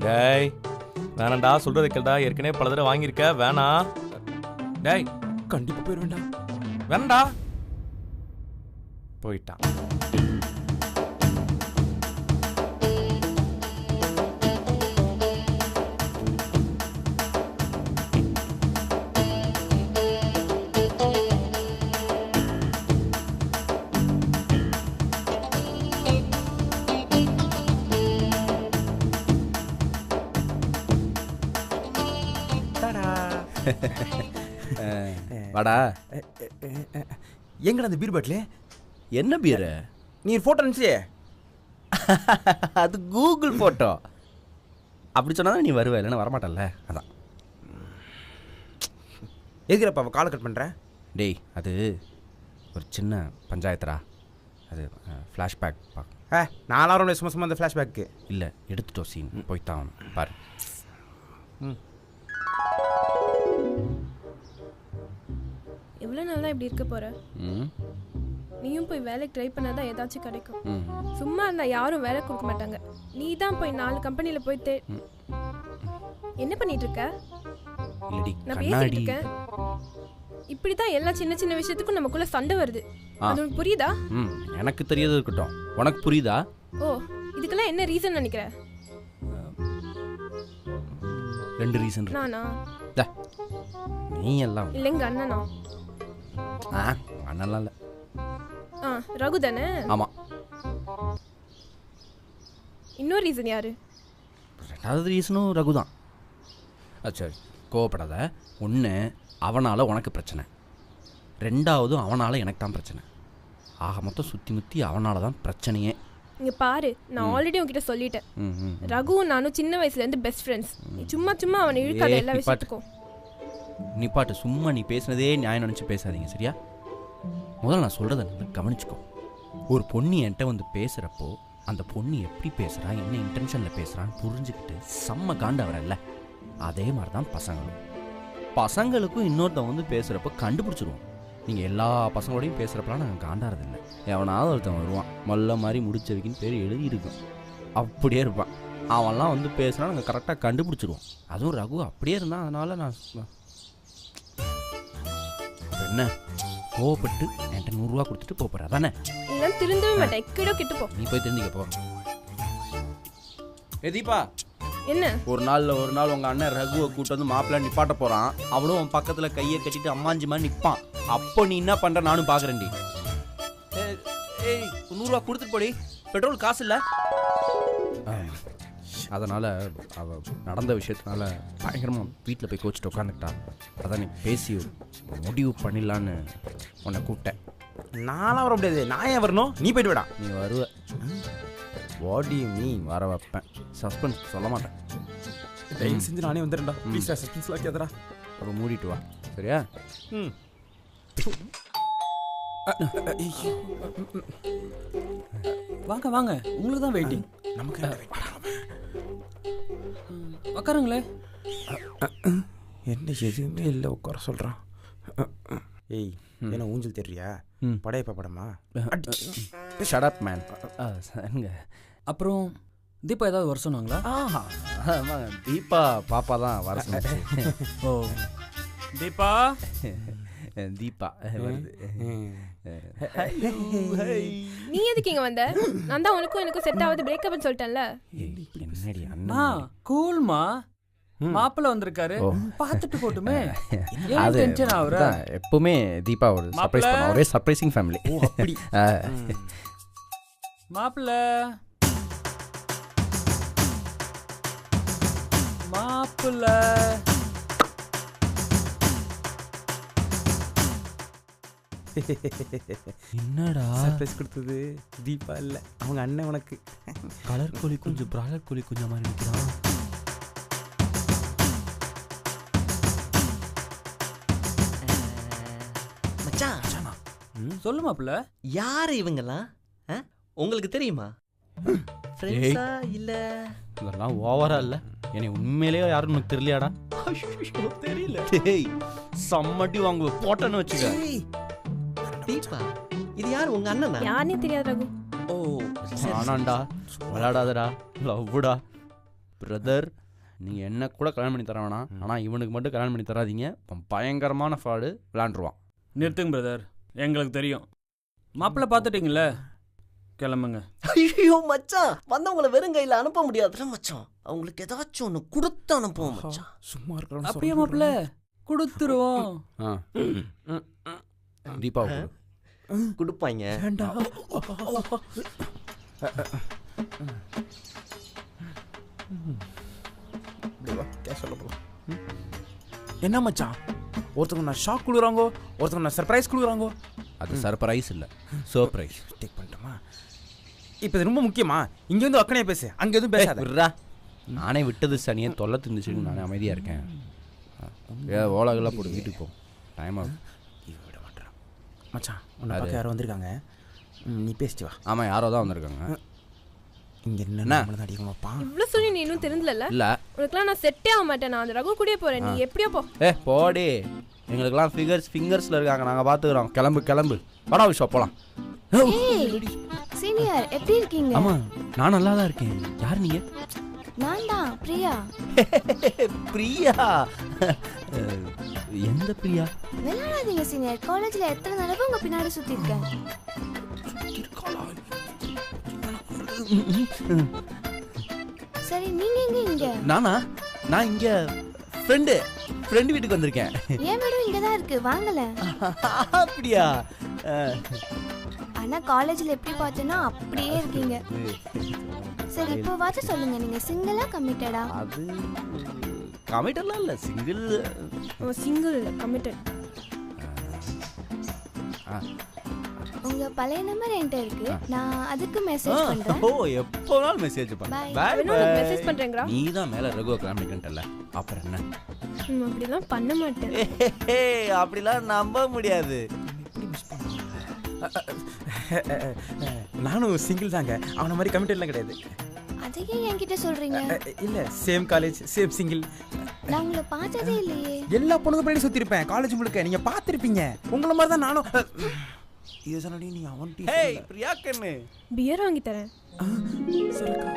டேய் வேணாண்டா, சொல்றதை கேளுடா. ஏற்கனவே பல தடவை வாங்கியிருக்க, வேணாம். டேய் கண்டிப்பா போயிருவேன்டா. வேணாண்டா. போயிட்டான். வாடா. எங்கடா அந்த பீர் பாட்டில்? என்ன பீரு? நீ போட்டோ அனுப்பிச்சியே. அது கூகுள் போட்டோ. அப்படி சொன்னா நீ வருவ, இல்லைன்னா வரமாட்டல்ல. அதான். எதுக்குறப்ப அவள் காலை கட் பண்ணுற? டேய், அது ஒரு சின்ன பஞ்சாயத்துடா. அது ஃப்ளாஷ்பேக் பார்க்க. 4 சும்மா சும்மா அந்த ஃப்ளாஷ்பேக்கு இல்லை, எடுத்துட்டோம் சீன். போய்த்தான் பாரு. எவ்வளோ நாள் தான் இப்படி இருக்க போற? நீயும் போய் வேலைக்கு ட்ரை பண்ணாதான் ஏதாச்சும் கிடைக்கும். சும்மா இருந்தா யாரும் வேலை கொடுக்க மாட்டாங்க. நீ தான் போய் 4 கம்பெனியில் போய் என்ன பண்ணிட்டு இருக்க? நான் பேசிட்டு இருக்கேன். இப்படிதான் எல்லா சின்ன சின்ன விஷயத்துக்கும் நமக்குள்ள சண்டை வருது. அது உனக்கு புரியுதா? எனக்கு தெரியாது இருக்கட்டும், உனக்கு புரியுதா? ஓ, இதுக்கெல்லாம் என்ன ரீசன் நினைக்கிற? 2 ரீசன். நானா? நீ எல்லாம் இல்லைங்க, அண்ணனா? அண்ணலாம் இல்லை. ரகு தானே? ஆமா. இன்னொரு ரீசன் யாரு? 2வது ரீசனும் ரகு தான். சரி, கோவப்படாத. 1 அவனால் உனக்கு பிரச்சனை, 2வது அவனால் எனக்கு தான் பிரச்சனை. ஆக மொத்தம் சுற்றி முற்றி அவனால் தான் பிரச்சனையே. இங்கே பாரு, நான் ஆல்ரெடி உங்ககிட்ட சொல்லிட்டேன். ரகுவும் நானும் சின்ன வயசுலேருந்து பெஸ்ட் ஃப்ரெண்ட்ஸ். சும்மா சும்மா அவனை இழுக்காத எல்லா விஷயத்துக்கும். நிப்பாட்டு. சும்மா நீ பேசுனதே நியாயம் நினச்சி பேசாதீங்க, சரியா? முதல்ல நான் சொல்கிறத நல்லா கவனிச்சுக்கோ. ஒரு பொண்ணு என்கிட்ட வந்து பேசுகிறப்போ அந்த பொண்ணு எப்படி பேசுகிறா, என்ன இன்டென்ஷனில் பேசுகிறான்னு புரிஞ்சுக்கிட்டு செம்ம காண்ட வரல. அதே மாதிரி தான் பசங்களுக்கும் இன்னொருத்தன் வந்து பேசுகிறப்போ கண்டுபிடிச்சிருவோம். நீங்கள் எல்லா பசங்களோடையும் பேசுகிறப்பெல்லாம் நாங்கள் காண்டாறதில்லை. எவனாவது ஒருத்தன் வருவான், மல்ல மாதிரி முடிச்சதுக்குன்னு பேர் எழுதி இருக்கும், அப்படியே இருப்பான். அவன்லாம் வந்து பேசினா நாங்கள் கரெக்டாக கண்டுபிடிச்சிருவோம். அதுவும் ரகு அப்படியே இருந்தான். அதனால் நான் என்ன கோவப்பட்டு என்கிட்ட 100 ரூபா கொடுத்துட்டு போகிறேன் அதானே? இல்லை திருந்தவே மாட்டேன். கிட்ட கிட்ட போ. நீ போய் தெரிஞ்சுக்க போ. தீபா, என்ன ஒரு நாள் உங்கள் அண்ணன் ரகுவை கூட்டு வந்து மாப்பிள்ளை நிப்பாட்ட போகிறான். அவளும் அவன் பக்கத்தில் கையை கட்டிட்டு அம்மாஞ்சி மாதிரி நிற்பான். அப்போ நீ என்ன பண்ணுற நானும் பார்க்குறேன்டி. ஏய் 100 ரூபா கொடுத்துட்டு போடி, பெட்ரோல் காசு இல்லை. அதனால் அவள் நடந்த விஷயத்தினால பயங்கரமாக வீட்டில் போய் கோச்சிட்டு உட்காந்துக்கிட்டா. அதான் நீ பேசி முடிவு பண்ணிடலான்னு உன்னை கூப்பிட்டேன். நானும் வர முடியாது. நான் ஏன் வரணும்? நீ போய்ட்டு விடா. நீ வருவ. வாட் யூ மீன் வர வைப்பேன்? சஸ்பென்ஸ் சொல்ல மாட்டேன். தயவு செஞ்சு நானே வந்துடுறேன்டா. ப்ளீஸ் சஸ்பென்ஸ்லாம் வைக்காதடா. அப்போ மூடிட்டு வா சரியா? வாங்க வாங்க, உங்களுக்கு தான் வெயிட்டிங். நமக்கு உட்காருங்களே. என்ன எதுவுமே இல்லை உட்கார சொல்கிறான். ஏய் என்ன ஊஞ்சல் தெரியா? படையப்பா படமா? Shut up man. சரிங்க. அப்புறம் தீபா ஏதாவது வர சொன்னாங்களா? ஆமாங்க, தீபா பாப்பா தான் வர சொன்னாச்சு. ஓ தீபா தீபா நீ எதுக்கு இங்க வந்த? நான் தான் உனக்கும் எனக்கும் செட் ஆகுது பிரேக்கப்னு சொல்லிட்டேன்ல. என்னடி அண்ணா கூல்மா, மாப்பிள்ளை வந்திருக்காரு, பார்த்துட்டு போட்டுமே. அது டென்ஷன் ஆகுற? எப்பவுமே தீபா ஒரு சர்ப்ரைஸ் பண்ணுவோம். ஒரே சர்ப்ரைசிங் ஃபேமிலி. ஓ அப்படி. மாப்பிள்ளை மாப்பிள்ளை என்னடா சர்ப்ரைஸ் கொடுத்தது தீபா இல்லை, அவங்க அண்ணன். உனக்கு கலர் கோழி கொஞ்சம் பிராய்லர் கோழி கொஞ்சம் மாதிரி நிற்கிறான். மச்சான் சொல்லு மாப்பிள்ளை. யாரு இவங்கலாம்? உங்களுக்கு தெரியுமா? ஃப்ரெண்ட்ஸா இல்ல? இதெல்லாம் ஓவரா இல்லை. என்னை உண்மையிலேயே யாரும் உனக்கு தெரியலையாடா? தெரியல. டேய் சம்மட்டி வாங்குவ போட்டேன்னு வச்சுக்க. தீபா இது யார்? உங்க அண்ணனா? யாருனே தெரியாது ரகு. ஓ ஆனாண்டா விளையாடாதடா, லவ்வுடா. பிரதர் நீ என்ன கூட கல்யாணம் பண்ணி தர வேணாம், ஆனால் இவனுக்கு மட்டும் கல்யாணம் பண்ணி தராதீங்க. பயங்கரமான ஃப்ராடு, விளையாண்டுருவான். நிறுத்துங்க பிரதர், எங்களுக்கு தெரியும். மாப்பிள்ளை பார்த்துட்டீங்களே, கிளம்புங்க. ஐயோ மச்சான், வந்தவங்கள வெறும் கையில் அனுப்ப முடியாதுல மச்சான். அவங்களுக்கு ஏதாச்சும் ஒன்று கொடுத்து அனுப்புவோம் மச்சான். சும்மா இருக்கிறோம். அப்படியே மாப்பிள்ளை கொடுத்துருவோம். தீபா கொடுப்பாங்க. என்ன மச்சான், ஒருத்தவங்க நான் ஷாக் கொடுக்குறாங்கோ, ஒருத்தவங்க நான் சர்ப்ரைஸ் கொடுக்குறாங்கோ. அது சர்ப்ரைஸ் இல்லை, சர்ப்ரைஸ். டேக் பண்ணிட்டோமா? இப்போ இது ரொம்ப முக்கியமா? இங்கே வந்து அக்கனையே பேசு, அங்கே எதுவும் பேசாதா. நானே விட்டது சனியே தொல்லை திந்துச்சுன்னு நானே அமைதியாக இருக்கேன். ஓலகெல்லாம் போட்டு வீட்டுக்கு போ, டைம் ஆகும். விட மாட்டேறான் மச்சான். உன்னை பார்க்க யாரோ வந்திருக்காங்க, நீ பேசிட்டு வா. ஆமாம் யாரோ தான் வந்திருக்காங்க. இங்கே என்ன அடிக்கணும்ப்பா? இவ்வளோ சொல்லி நீ இன்னும் தெரிஞ்சல? இல்லை உனக்குலாம் நான் செட்டே ஆக மாட்டேன். நான் அந்த ரகு கூடயே போகிறேன். நீ எப்படியோ போ. போடி, எங்களுக்கெல்லாம் ஃபிங்கர்ஸில் இருக்காங்க, நாங்கள் பார்த்துக்குறோம். கிளம்பு கிளம்பு, வடா விஷயம் போகலாம். சீனியர் எப்படி இருக்கீங்க? ஆமாம் நான் நல்லா தான் இருக்கேன். யார் நீங்கள்? நான் தான் பிரியா. பிரியா? எந்த பிரியா? விளையாடாதீங்க சீனியர். காலேஜ்ல எத்தனை தடவை உங்க பின்னாடி சுத்தி இருக்கேன். சரி நீங்க எங்க? இங்க நானா? நான் இங்கே ஃப்ரெண்டு வீட்டுக்கு வந்திருக்கேன். என் வீடும் இங்க தான் இருக்கு, வாங்கல. அப்படியா? ஆனா காலேஜ்ல எப்படி பார்த்தேன்னா அப்படியே இருக்கீங்க. சரி இப்போ வாட்ச சொல்லுங்க, நீங்க சிங்கிளா கமிட்டடா? அது கமிட்டட்லாம் இல்லை, சிங்கிள். சிங்கிள் இல்லை, கமிட்டட். உங்க பழைய நம்பர் என்கிட்ட இருக்கு, நான் அதுக்கு மெசேஜ் பண்றேன். ஓ எப்போனாலும் மெசேஜ் பண்ணு. பை மெசேஜ் பண்றேங்கடா. நீ தான் மேலே ரகுவை கல்யாணம் பண்ணிக்கல, அப்புறம் என்ன? அப்படிலாம் பண்ண மாட்டேன். அப்படிலாம் நம்ப முடியாது. நானும் சிங்கிள் தாங்க, அவனை மாதிரி கமிட்டட்லாம் கிடையாது. அதையே என்கிட்ட சொல்றீங்க? இல்ல சேம் காலேஜ் சேம் சிங்கிள். நான் உங்களை பார்த்ததே இல்லையே. எல்லா பொண்ணுங்க பின்னாடி சுத்தி இருப்பேன் காலேஜ் முழுக்க, நீங்க பார்த்திருப்பீங்க. உங்களை மாதிரி தான் நானும். இது சொன்னடி நீ அவன்டி. ஹேய் பிரியா கண்ணு, பியர் வாங்கி தரேன். சரக்கா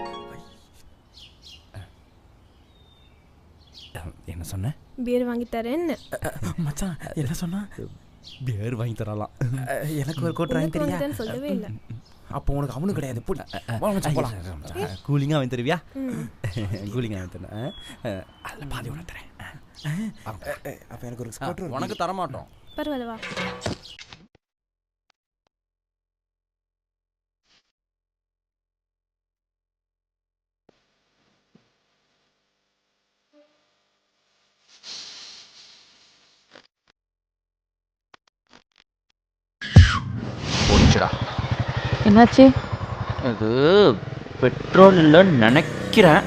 என்ன சொன்னேன்? பியர் வாங்கி தரேன்னு. மச்சான் என்ன சொன்னா? பியர் வாங்கி தரலாம். எனக்கு ஒரு கோட் வாங்கி தரியா? சொல்லவே இல்லை. அப்போ உனக்கு அவனும் கிடையாது. கூலிங்காக வாங்கி தருவியா? கூலிங்காக வாங்கி தரேன். அதில் பாதி உனக்கு தரேன். அப்போ எனக்கு ஒரு ஸ்கூட்டர் உனக்கு தரமாட்டோம். பரவாயில்ல வா. என்னாச்சு? அது பெட்ரோல் இல்லைன்னு நினைக்கிறேன்.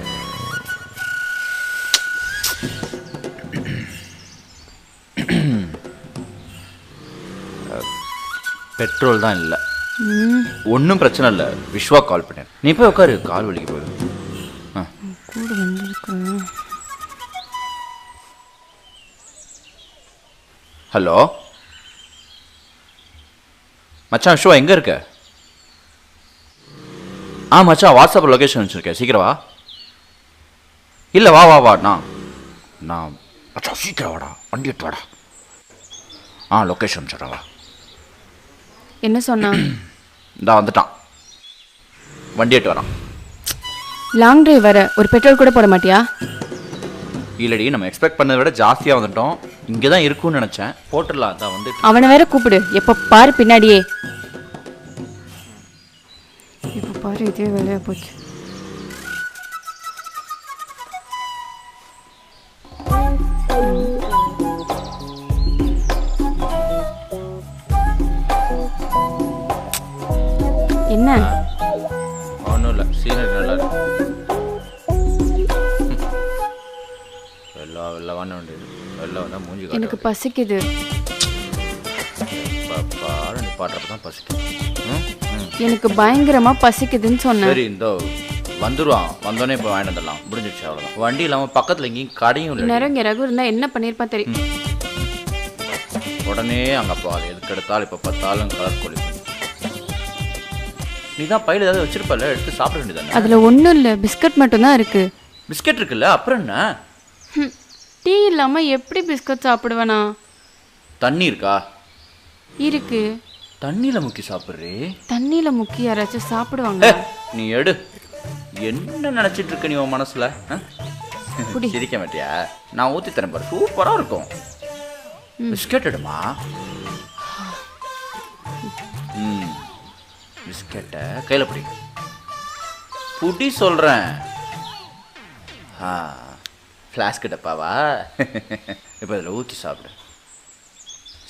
பெட்ரோல் தான் இல்லை. ஒன்றும் பிரச்சனை இல்லை. விஸ்வா கால் பண்ணேன். நீ போய் உட்காரு, கால் வலிக்கு போகுது. கூட வந்திருக்கேன். ஹலோ மச்சான், விஸ்வா எங்கே இருக்க? மச்சான் வாட்ஸ்அப்பில் லொக்கேஷன் வச்சுருக்கேன், சீக்கிரம் வா. இல்லை வா வா வா. நான் மச்சான் சீக்கிரம் வாடா, வண்டி எடுத்து வாடா. லொக்கேஷன் வச்சுட்றேன் வா. என்ன சொன்னா? இந்தா வந்துட்டான், வண்டி எடுத்து வரான். லாங் டிரைவ் வர ஒரு பெட்ரோல் கூட போட மாட்டியா? இல்லடி, நம்ம எக்ஸ்பெக்ட் பண்ணதை விட ஜாஸ்தியாக வந்துட்டோம். இங்கே தான் இருக்கும்னு நினச்சேன். போட்டுடலாம் தான் வந்து. அவனை வேற கூப்பிடு, எப்போ பாரு பின்னாடியே. இப்போ பாரு இதே வேலையா போச்சு. என்ன? ஒன்றும் இல்லை, சீனரி நல்லா இருக்கு. வெளில வாங்க வேண்டியது. வெளில வந்தால் மூஞ்சி எனக்கு பசிக்குது. பாரு நீ பாடுறப்ப தான் பசிக்குது. எனக்கு பயங்கரமா பசிக்குதுன்னு சொன்னேன். சரி இந்த வந்துடுவான், வந்தோடனே இப்போ வாங்கிட்டு வந்துடலாம். முடிஞ்சிடுச்சு, அவ்வளோதான். வண்டி இல்லாமல் பக்கத்தில் எங்கேயும் கடையும் இல்லை. நேரம் ரகு இருந்தால் என்ன பண்ணியிருப்பா தெரியும். உடனே அங்கே போகாது. எதுக்கு எடுத்தாலும் இப்போ பார்த்தாலும் கலர் கோழி. நீ தான் பையில ஏதாவது வச்சிருப்பல, எடுத்து சாப்பிட வேண்டியதானே? அதில் ஒன்றும் இல்லை, பிஸ்கட் மட்டும்தான் இருக்கு. பிஸ்கட் இருக்குல்ல, அப்புறம் என்ன? டீ இல்லாமல் எப்படி பிஸ்கட் சாப்பிடுவேனா? தண்ணி இருக்கா? இருக்கு. தண்ணியில் முக்கி சாப்பிட்றே? தண்ணியில் முக்கி யாராச்சும் சாப்பிடுவாங்க? நீ எடு. என்ன நினச்சிட்டு இருக்க நீ உன் மனசில்? சிரிக்க மாட்டியா? நான் ஊற்றி தரேன் பாரு, சூப்பராக இருக்கும். பிஸ்கட் எடுமா. பிஸ்கட்டை கையில் பிடி. புடி சொல்கிறேன். ஃப்ளாஸ்க் டப்பாவா? இப்போ இதில் ஊற்றி சாப்பிடு.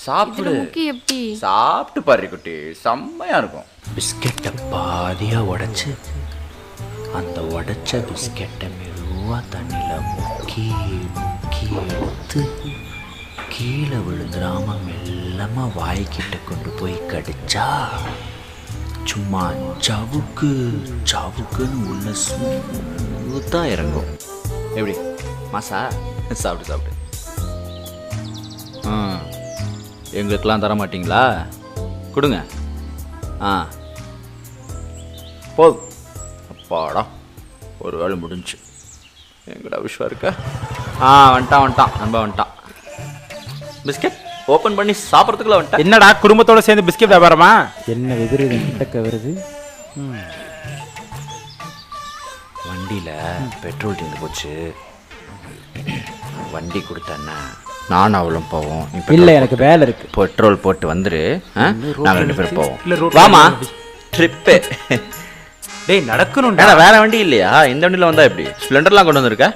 சாப்பிடு. எப்படி சாப்பிட்டு பாரு குட்டி, செம்மையாக இருக்கும். பிஸ்கெட்டை பாதியாக உடைச்சு அந்த உடைச்ச பிஸ்கெட்டை மெதுவாக தண்ணியில் முக்கி முக்கி எடுத்து கீழே விழுந்துடாம மெல்லமாக வாய்க்கிட்ட கொண்டு போய் கடிச்சா சும்மா சவுக்கு சவுக்குன்னு உள்ள ஸ்மூத்தாக இறங்கும். எப்படி மாசா? சாப்பிட்டு சாப்பிட்டு. எங்களுக்கெல்லாம் தர மாட்டிங்களா? கொடுங்க. போதும். அப்பாடா, ஒரு வேலை முடிஞ்சு. எங்கடா விஸ்வா இருக்க? வந்துட்டான் நம்ப வந்துட்டான். பிஸ்கெட் ஓப்பன் பண்ணி சாப்பிட்றதுக்குள்ள வந்துட்டான். என்னடா குடும்பத்தோட சேர்ந்து பிஸ்கெட் வியாபாரமா? என்ன விபரீதம் கிட்டக்க வருது. வண்டியில் பெட்ரோல் தீர்ந்து போச்சு. வண்டி கொடுத்தேன்னா நானும் அவளும் போவோம். இல்லை, எனக்கு வேலை இருக்கு. பெட்ரோல் போட்டு வந்துரு, நாங்கள் 2 பேரும் போவோம். வாமா, ட்ரிப்பு. டேய் நடக்கணும். வேற வண்டி இல்லையா? இந்த வண்டியில் வந்தா எப்படி? ஸ்ப்ளெண்டர்லாம் கொண்டு வந்திருக்க?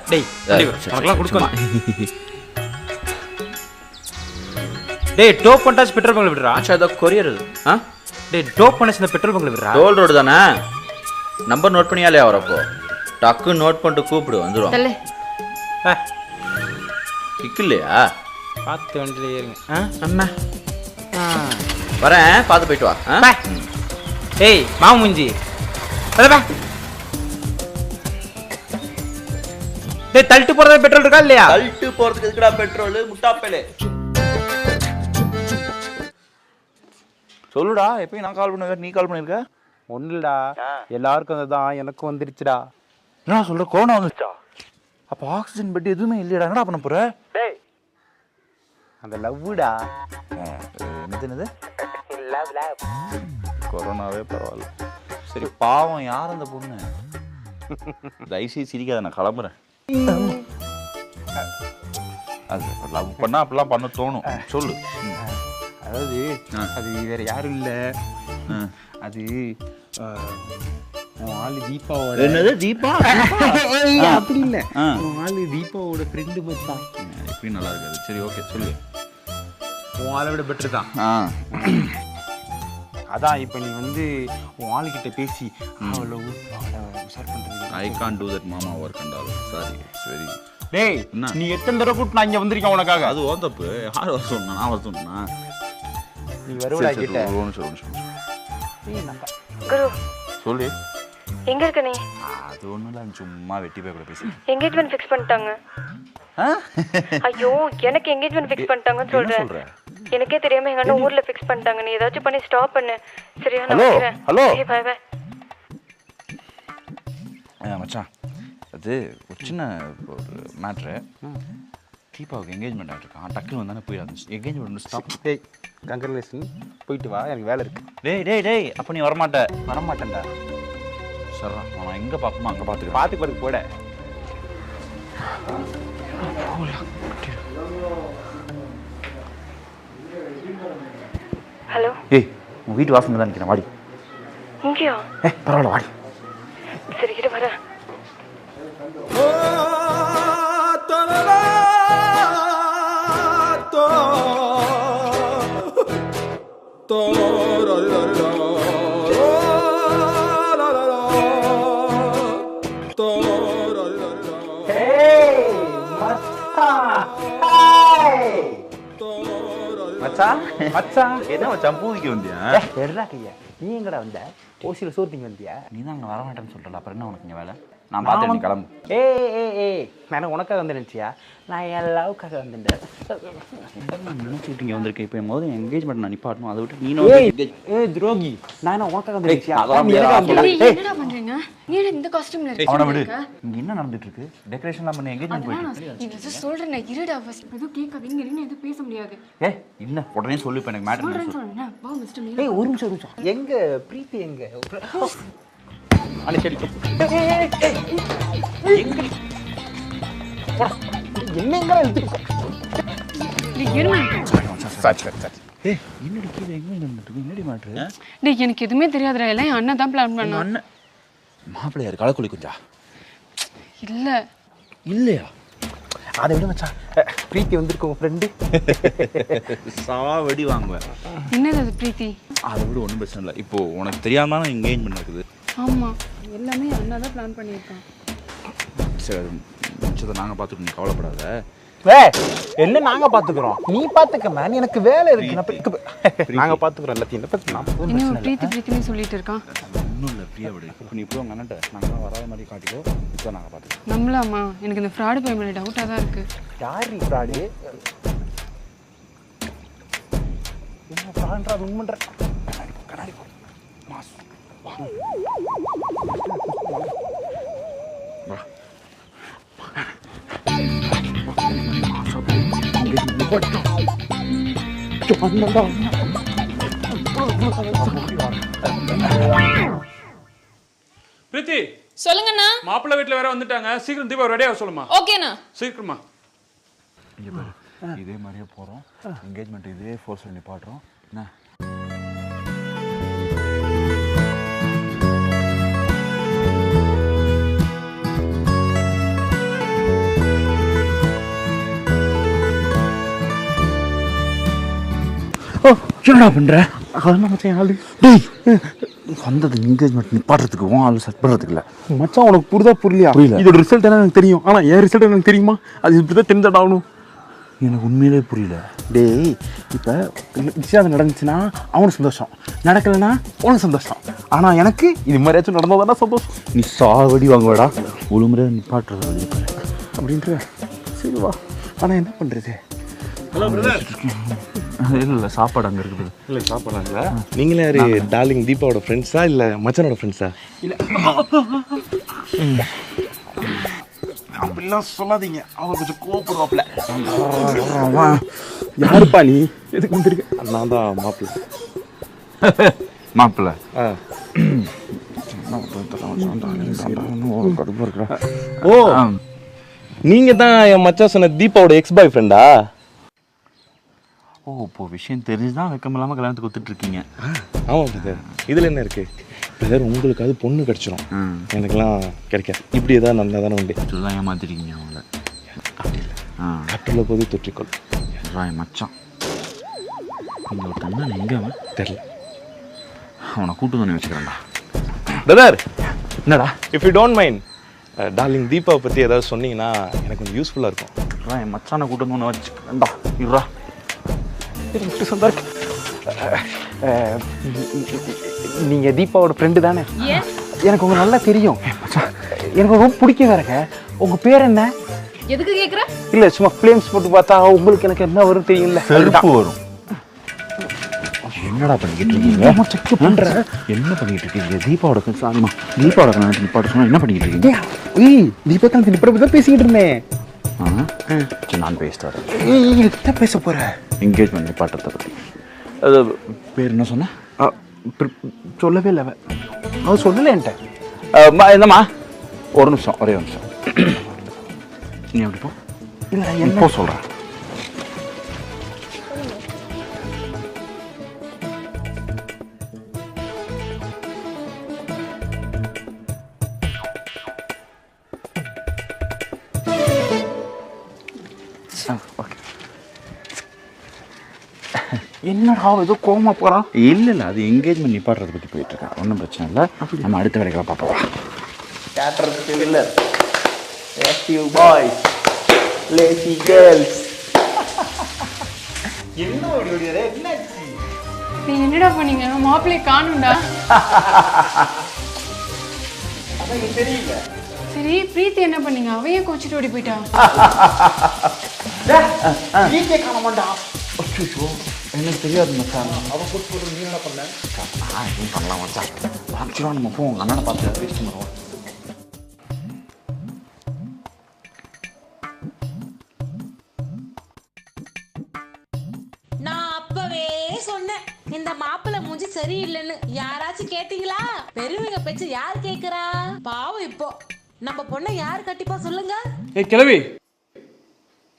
டேய் டோப் பண்ணாச்சு பெட்ரோல் பங்க்ல விடுறா. அதோ கொரியர். டேய் டோப் பண்ணாச்சு இந்த பெட்ரோல் பங்க்ல விடுறா. டோல் ரோடு தானே? நம்பர் நோட் பண்ணியாலே வரப்போ டக்கு நோட் பண்ணிட்டு கூப்பிடு, வந்துடும். கிக்கு இல்லையா? பார்த்து வண்டியில ஏறுங்க. அண்ணா வரேன், பார்த்து போயிட்டு வா. ஏய் மாமுஞ்சி, டேய் தள்ளிட்டு போறது பெட்ரோல் இருக்கா இல்லையா? தள்ளிட்டு போறதுக்கு எதுக்குடா பெட்ரோல், முட்டாப்பேலே? சொல்லுடா, எப்பயும் நான் கால் பண்ணுவேன், நீ கால் பண்ணிருக்க? ஒன்றுடா, எல்லாருக்கும் அதுதான், எனக்கும் வந்துருச்சுடா. என்ன சொல்ற? கொரோனா வந்துருச்சா? அப்போ ஆக்சிஜன் பெட் எதுவுமே இல்லையடா, என்னடா பண்ண போற? டேய் அந்த லவ்வுடா. என்னது? லவ் கொரோனாவே பரவாயில்ல. சரி பாவம், யார் அந்த பொண்ணு? தயவுசெய்து சிரிக்காத, நான் கிளம்புறேன். அது லவ் பண்ணா அப்படிலாம் பண்ண தோணும். சொல்லு. அதாவது அது வேற யாரும் இல்லை, அது உன் ஆளு தீபாவோட. என்னது தீபா? அப்படி இல்லை, உன் ஆளு தீபாவோட ஃப்ரெண்டு மச்சான். எப்படியும் நல்லா இருக்காது. சரி ஓகே சொல்லு. உன் ஆளை விட பெட்டர் தான். அதான் இப்போ நீ வந்து உன் ஆளுகிட்ட பேசி அவ்வளோ உஷார் பண்ணுறது. ஐ கான் டூ தட் மாமா work and all. Sorry very. டேய் நீ எத்தனை தடவை கூட்டு நான் இங்கே வந்திருக்கேன் உனக்காக. அது ஓன் தப்பு. யார் வர சொன்னா? நான் வர சொன்னா? நீ வருவடா கிட்ட. குரு சொல்லு. எங்க இருக்க நீ? அது ஒன்றும் இல்லை, சும்மா வெட்டி போய் கூட பேசி. என்கேஜ்மெண்ட் ஃபிக்ஸ் பண்ணிட்டாங்க. ஐயோ எனக்கு என்கேஜ்மெண்ட் ஃபிக்ஸ் பண்ணிட்டாங்கன்னு சொல்றேன். எனக்கே தெரியாம எங்க அண்ணன் ஊர்ல ஃபிக்ஸ் பண்ணிட்டாங்க. நீ ஏதாச்சும் பண்ணி ஸ்டாப் பண்ணு. சரியா? நான் வைக்கிறேன். Hello bye bye. மச்சான், அது ஒரு சின்ன ஒரு மேட்ரு. தீபாவுக்கு என்கேஜ்மெண்ட் ஆகிருக்கான். டக்குன்னு வந்தானே போயிடாது. Engagement stop. டேய் கங்க்ராச்சுலேஷன், போயிட்டு வா, எனக்கு வேலை இருக்கு. டேய் அப்போ நீ வரமாட்டேன். வரமாட்டேன்டா. சரிடா, நான் எங்கே பார்க்கணுமோ அங்கே பார்த்துக்கு போட. ஹலோ. ஏய் உன் வீட்டு வாசல் தான் நிற்கிறேன், வாடி. இங்கேயா? பரவாயில்ல வாடி. சரி இரு வரேன். என்ன மச்சான் பூவிக்கு வந்தியா? எடுறா கையா. நீ எங்கடா வந்த? ஓசியில் சோர்த்திங்க வந்தியா? நீ தான் அங்கே வரமாட்டேன்னு சொல்கிறல, அப்புறம் என்ன உனக்கு இங்கே வேலை? நான் பார்த்து நீ கிளம்பு. ஏய் நான் உனக்காக வந்து நினச்சியா? நான் என் லவ்க்காக வந்துட்டேன். நினச்சிட்டு இங்கே வந்திருக்கேன். இப்போ என் முதல்ல என்கேஜ்மெண்ட் நான் நிப்பாட்டணும். அதை விட்டு நீ துரோகி. நான் என்ன உனக்காக வந்து நினச்சியா? என்னடா பண்றீங்க? நீ இந்த காஸ்டியூம்ல இருக்க? அவனை விடு. இங்கே என்ன நடந்துட்டு இருக்கு? டெக்கரேஷன்லாம் பண்ணி என்கேஜ்மெண்ட் போயிட்டு. நீ வந்து சொல்றேன் இருடா. ஃபர்ஸ்ட் எதுவும் கேட்காதீங்க, இல்லைன்னா எதுவும் பேச முடியாது. இல்லை உடனே சொல்லு. இப்போ எனக்கு மேட்டர் சொல்றேன். வா மிஸ்டர் மீனா. ஒரு நிமிஷம். எங்க பிரீத்தி எங்க? என்னங்க எனக்கு எதுவுமே தெரியாதுடா. எல்லாம் என் அண்ணன் தான் பிளான் பண்ணான். அண்ணன் மாப்பிள்ளையாரு களக்குழி கொஞ்சா இல்ல இல்லையா? அதை விட மச்சான், பிரீத்தி வந்திருக்கு உன் ஃப்ரெண்டு. சாவடி வாங்குவேன். என்னது அது பிரீத்தி? அதை விட ஒன்றும் பிரச்சனை இல்லை. இப்போ உனக்கு தெரியாம தான் என்கேஜ்மெண்ட் இருக்குது. ஆமா, எல்லாமே அண்ணா தான் பிளான் பண்ணியிருக்கான். சரி, அது மிச்சத்தை நாங்கள் பார்த்துட்டு நீ கவலைப்படாத. என்ன நாங்க பாத்துக்கிறோம், நீ பாத்துக்க மேன். எனக்கு வேலை இருக்கு, நாங்க பாத்துக்கிறோம் எல்லாத்தையும். இன்னும் பிரீத்தி பிரீத்தின்னு சொல்லிட்டு இருக்கான். ஒன்றும் இல்லை, ஃப்ரீயாக விடு. இப்போ நீ இப்போ அண்ணன்ட்ட நாங்கள் வராத மாதிரி காட்டிக்கோ. இப்போ நாங்கள் பார்த்துக்கோ. நம்மளாமா? எனக்கு இந்த ஃப்ராடு பேமெண்ட் டவுட்டாக தான் இருக்கு. யார் ஃப்ராடு? என்ன ஃப்ராடுன்றா? அது உண்மைன்ற கண்ணாடி போ. மாஸ் வா பிரீத்தி சொல்லுங்கண்ணா. மாப்பிள்ளை வீட்டில் வேற வந்துட்டாங்க. சீக்கிரம் தீபா ரெடியாக சொல்லுமா. ஓகேண்ணா. சீக்கிரமா. இங்கே பாரு, இதே மாதிரியே போகிறோம். என்கேஜ்மெண்ட் இதே ஃபோர்ஸில் நிப்பாட்டுறோம். என்ன என்னடா பண்ற? அதெல்லாம் மச்சான் ஆளு. டேய் வந்தது என்கேஜ்மெண்ட் நிப்பாட்டுறதுக்கு, உன் ஆளு செட் பண்ணுறதுக்கு இல்லை மச்சான். உனக்கு புரியல. இதோட ரிசல்ட் என்ன எனக்கு தெரியும், ஆனால் என் ரிசல்ட் எனக்கு தெரியுமா? அது இப்படி தான் தெரிஞ்சாட் ஆகணும். எனக்கு உண்மையிலே புரியல. டேய் இப்போ நிச்சயம் நடந்துச்சுன்னா அவனுக்கு சந்தோஷம், நடக்கலைன்னா உனக்கு சந்தோஷம். ஆனால் எனக்கு இது மாதிரியாச்சும் நடந்ததானா சந்தோஷம். நீ சாவடி வாங்குவடா. ஒரு முறை நிப்பாட்டுறது வழி அப்படின்ற. சரி வா. ஆனால் என்ன பண்ணுறது? Hello brother. இல்லை சாப்பாடு அங்கே இருக்குது. இல்லை சாப்பாடாங்களா? நீங்களே யாரு? டார்லிங் தீபாவோட ஃப்ரெண்ட்ஸா இல்லை மச்சானோட ஃப்ரெண்ட்ஸா? இல்லை அப்படிலாம் சொல்லாதீங்க, அவர் கொஞ்சம் கோவப்படுவாப்ல. யாருப்பா நீ? எதுக்கு வந்திருக்க? நான் தான் மாப்பிள்ளை. மாப்பிள்ளை ஓ, நீங்க தான் என் மச்சான் சொன்ன தீபாவோட எக்ஸ் பாய் ஃப்ரெண்டா? ஓ, இப்போ விஷயம் தெரிஞ்சுதான் வெக்கம் இல்லாமல் கல்யாணத்துக்கு ஒத்துட்டு இருக்கீங்க. ஆமாம் பிரதர், இதில் என்ன இருக்கு பிரதர்? உங்களுக்கு அது பொண்ணு கிடைச்சிடும், எனக்குலாம் கிடைக்காது. இப்படி ஏதாவது நல்லா தானே உண்டு. இதெல்லாம் ஏமாத்திருக்கீங்க அவங்கள. கட்டுள்ள போது தொற்றிக்கொள். ராய் மச்சான், இங்கே ஒரு தந்தான் எங்கே அவன் தெரில. அவனை கூட்டு வந்து வச்சுக்கிறேன்டா. பிரதர் என்னடா? If you don't mind, darling தீபாவை பற்றி ஏதாவது சொன்னீங்கன்னா எனக்கு கொஞ்சம் யூஸ்ஃபுல்லாக இருக்கும். ராய் மச்சானை கூட்டு வந்து ஒன்று வச்சுக்கிறேன்டா. இருடா, நீங்கள் தீபாவோட ஃப்ரெண்டு தானே? எனக்கு உங்க நல்லா தெரியும். எனக்கு ரொம்ப பிடிக்கும் வேறங்க. உங்கள் பேர் என்ன? எதுக்கு கேட்குற? இல்லை, சும்மா ஃப்ளேம்ஸ் போட்டு பார்த்தா உங்களுக்கு எனக்கு என்ன வரும் தெரியல. செருப்பு வரும். என்னடா பண்ணிக்கிட்டு இருக்கீங்க? செக் பண்ணுறேன். என்ன பண்ணிக்கிட்டு இருக்கீங்க? தீபாவோட சாரிமா, தீபாவோட கல்யாணத்துக்கு நிப்பாட்ட சொன்னா என்ன பண்ணிக்கிட்டு இருக்கீங்க? ஏய், தீபா தான் நிப்பாட்ட தான் பேசிக்கிட்டு இருந்தேன். சரி, நான் பேசிட்டு வரேன். என்ன பேச போகிறேன்? என்கேஜ்மெண்ட் நிப்பாட்டத்தை பற்றி. அது பேர் என்ன சொன்ன? சொல்லவே இல்லை. அவன் சொல்லலை என்கிட்ட. என்னம்மா, ஒரு நிமிஷம், ஒரே ஒரு நிமிஷம். நீ எப்படி போ? இல்லை, இப்போ சொல்கிறேன். என்னடா ஏதோ கோமா போகிறான்? இல்லை, அது என்கேஜ்மெண்ட் நிப்பாட்டுறதை பற்றி போயிட்டு இருக்கேன். ஒன்றும் பிரச்சனை இல்லை, நம்ம அடுத்த வேலைகளை பார்ப்போம். தேட்டருக்கு இல்லை, ஆக்டிவ் பாய்ஸ், லேசி கேர்ள்ஸ். நீ என்னடா பண்ணீங்க? மாப்பிள்ளையை காணும்டா. தெரியல. சரி, பிரீத்தி என்ன பண்ணீங்க? அவையே கோச்சிட்டு ஓடி போயிட்டா. எனக்கு தெரியாது மச்சான். அவன் கூட்டு நீ என்ன பண்ண? எதுவும் பண்ணலாம் மச்சான். ஆக்சுவலாக நம்ம போ, உங்கள் அண்ணனை பார்த்து பேசிட்டு வருவோம். நான் அப்பவே சொன்னேன், இந்த மாப்பிள்ளை மூஞ்சி சரியில்லைன்னு. யாராச்சும் கேட்டீங்களா? பெருமைங்க பேச்சு யார் கேட்கிறா? பாவம், இப்போ நம்ம பொண்ணை யார் கட்டிப்பா சொல்லுங்க. ஏ கிழவி,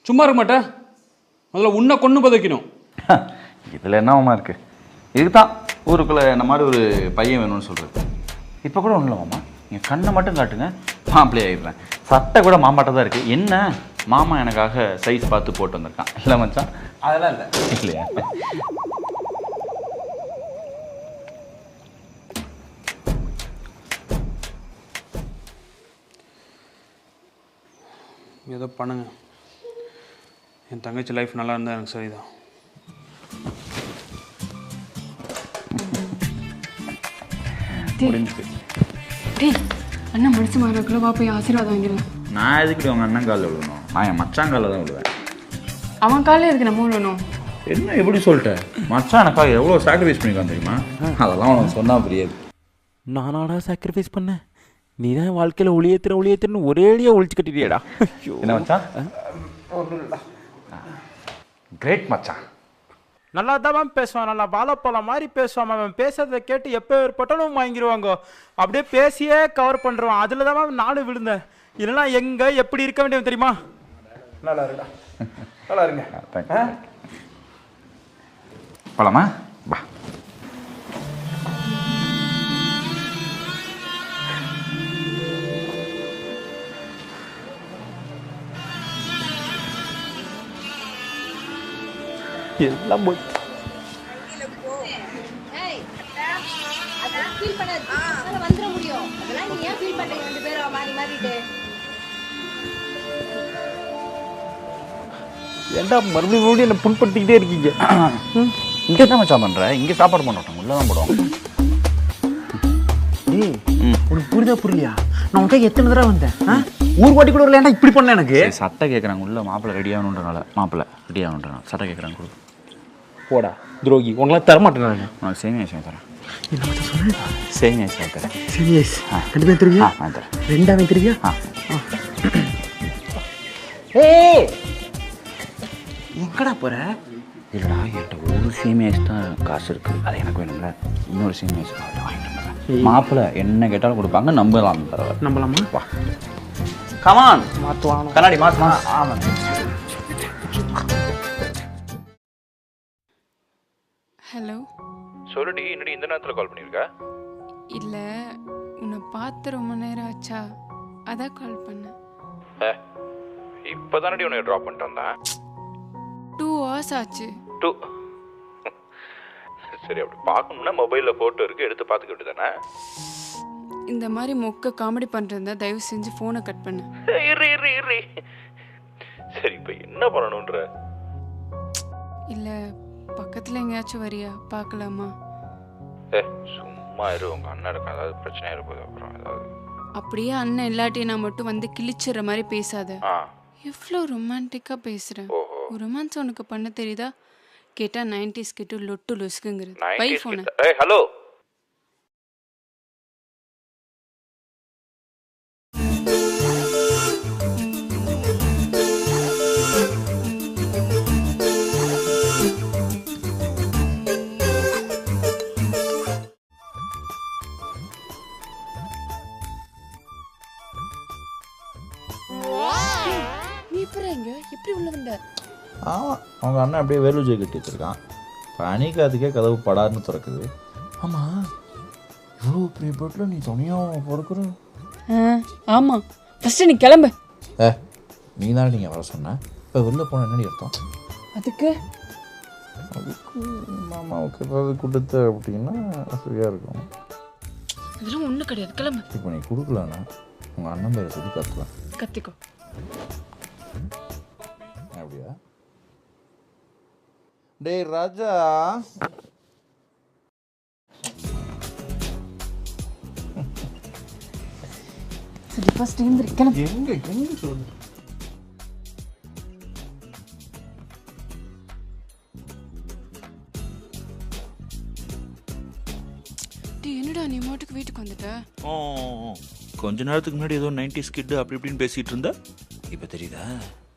சும்மா இருக்க மாட்டேன். முதல்ல உன்னை கொண்டு பதைக்கணும். இதில் என்னவாமா இருக்குது? இதுதான் ஊருக்குள்ளே இந்த மாதிரி ஒரு பையன் வேணும்னு சொல்கிறது. இப்போ கூட ஒன்றும் இல்லைம்மா, நீங்கள் கண்ணை மட்டும் காட்டுங்க, மாப்பிள்ளை ஆகிடுறேன். சட்டை கூட மாமாட்ட தான் இருக்குது. என்ன, மாமா எனக்காக சைஸ் பார்த்து போட்டு வந்திருக்கான். இல்லை மச்சான்? அதெல்லாம் இல்லை. இல்லையா? ஏதோ பண்ணுங்க. என் தங்கச்சி லைஃப் நல்லா இருந்தால் எனக்கு சரிதான். அண்ணன் மனசு மாறக்குள்ள வா போய் ஆசீர்வாதம் வாங்கிடலாம். நான் எதுக்கு உங்கள் அண்ணன் காலில் விழுணும்? நான் என் மச்சான் காலில் தான் விழுவேன். அவன் காலில் எதுக்கு நம்ம விழணும்? என்ன எப்படி சொல்லிட்டேன்? மச்சான் எனக்காக எவ்வளோ சாக்ரிஃபைஸ் பண்ணிக்கான் தெரியுமா? அதெல்லாம் உனக்கு சொன்னால் புரியாது. நானாடா சாக்ரிஃபைஸ் பண்ணேன்? நீ தான் வாழ்க்கையில் ஒளியேற்றுன்னு ஒரேடியாக ஒழிச்சு கட்டிட்டியடா. என்ன மச்சான்? கிரேட் மச்சான். நல்லா தான் பேசுவான், நல்லா வாழைப்பழம் மாதிரி பேசுவான். அவன் பேசுறதை கேட்டு எப்போ ஏற்பட்டாலும் வாங்கிடுவாங்க. அப்படியே பேசியே கவர் பண்ணுறான். அதில் தான் நானும் விழுந்தேன். இல்லைன்னா எங்கே எப்படி இருக்க வேண்டியவன் தெரியுமா? நல்லா இருக்கா? நல்லா இருங்க. போலாமா? வா. எல்லாம் வந்துட முடியும். அதெல்லாம் நீ ஏன் ஃபீல் பண்றீங்க? ரெண்டு பேரும் மாறி மாறிட்டு ஏன்டா மறுபடியும் என்ன புண்படுத்திக்கிட்டே இருக்கீங்க? இங்கே தான் மச்சான் பண்ணுற. இங்கே சாப்பாடு பண்ண மாட்டோம், உள்ளே தான் போடுவோம். ஏய், உனக்கு புரியுதா புரியலையா? நான் உனக்கு எத்தனை தடவை வந்தேன்? ஊர் வாட்டி கூட இல்லையாண்டா இப்படி பண்ண எனக்கு. சட்டை கேட்குறாங்க உள்ள, மாப்பிள்ளை ரெடி ஆகணுன்றனால. மாப்பிள்ளை ரெடி ஆகணுன்றனால சட்டை கேட்குறாங்க. கொடு. போடா துரோகி, உனக்கெல்லாம் தரமாட்டேன் நான். உனக்கு சேமியா சேவை தரேன். என்ன மட்டும் சொல்லுங்க. சேமியா சேவை தரேன். சரி, கண்டிப்பாக தருவியா? நான் தரேன். 2 தருவியா? ஏய் எங்கடா போற? இல்லைடா என்கிட்ட ஒரு சேமியாஸ் தான் காசு இருக்குது, அது எனக்கு வேணும்ல. இன்னொரு சேமியாஸ் வாங்கிட்டு வந்தேன். மாப்பிள்ளை என்ன கேட்டாலும் கொடுப்பாங்க, நம்பலாம் தடவை. நம்பலாமா? வா கமான் மாற்றுவாங்க. கண்ணாடி மாற்றுமா? ஆமாம். ஹலோ. சொல்லுடி, என்னடி இந்த நேரத்தில் கால் பண்ணியிருக்க? இல்லை, உன்னை பார்த்து ரொம்ப நேரம் ஆச்சா, அதான் கால் பண்ணேன். இப்போ தானடி உன்னை ட்ராப் பண்ணிட்டு வந்தேன். 2 hours ஆச்சு. சரி, அப்படி பார்க்கணும்னா மொபைலில் ஃபோட்டோ இருக்குது, எடுத்து பார்த்துக்கிட்டு தானே. இந்த மாதிரி மொக்க காமெடி பண்ணுறதா தயவு செஞ்சு ஃபோனை கட் பண்ணு. சரி, இப்போ என்ன பண்ணணுன்ற? இல்லை, பக்கத்தில் எங்கேயாச்சும் வரியா, பார்க்கலாமா? சும்மா இரு, உங்கள் அண்ணன் இருக்க ஏதாவது பிரச்சனையாக இருப்பது அப்புறம் ஏதாவது. அப்படியே அண்ணன் இல்லாட்டியும் நான் மட்டும் வந்து கிழிச்சிடுற மாதிரி பேசாத. எவ்வளோ ரொமான்டிக்காக பேசுகிறேன். ஒரு ரொமான்ஸ் உனக்கு பண்ண தெரியுதா? கேட்டால் 90s கிட்ட லொட்டு லொசுக்குங்கிறது. பை ஃபோனை. ஹலோ. எப்படி உள்ள வந்த? ஆமாம், அவங்க அண்ணன் அப்படியே வேலுஜை கட்டி வச்சிருக்கான். பனிக்காதுக்கே கதவு படார்னு திறக்குது. ஆமாம், இவ்வளோ பெரிய பெட்டில் நீ துணியாக பொறுக்குற? ஆமாம், ஃபஸ்ட்டு நீ கிளம்பு. நீ தானே நீங்கள் வர சொன்ன. இப்போ வெளில போன என்னடி அர்த்தம்? அதுக்கு மாமாவுக்கு ஏதாவது கொடுத்த அப்படின்னா சரியாக இருக்கும். இதெல்லாம் ஒன்றும் கிடையாது, கிளம்பு. இப்போ நீ கொடுக்கலன்னா உங்கள் அண்ணன் பேரை சொல்லி கத்துவேன். கத்திக்கோ. அப்படியா? டேய் ராஜா, சரி ஃபர்ஸ்ட் எழுந்திரி, கிளம்பு. எங்க சொல்லு. என்னடா நீ மாட்டுக்கு வீட்டுக்கு வந்துட்ட? கொஞ்ச நேரத்துக்கு முன்னாடி ஏதோ 90s கிட் அப்படி இப்படின்னு பேசிட்டு இருந்த. இப்போ தெரியுதா,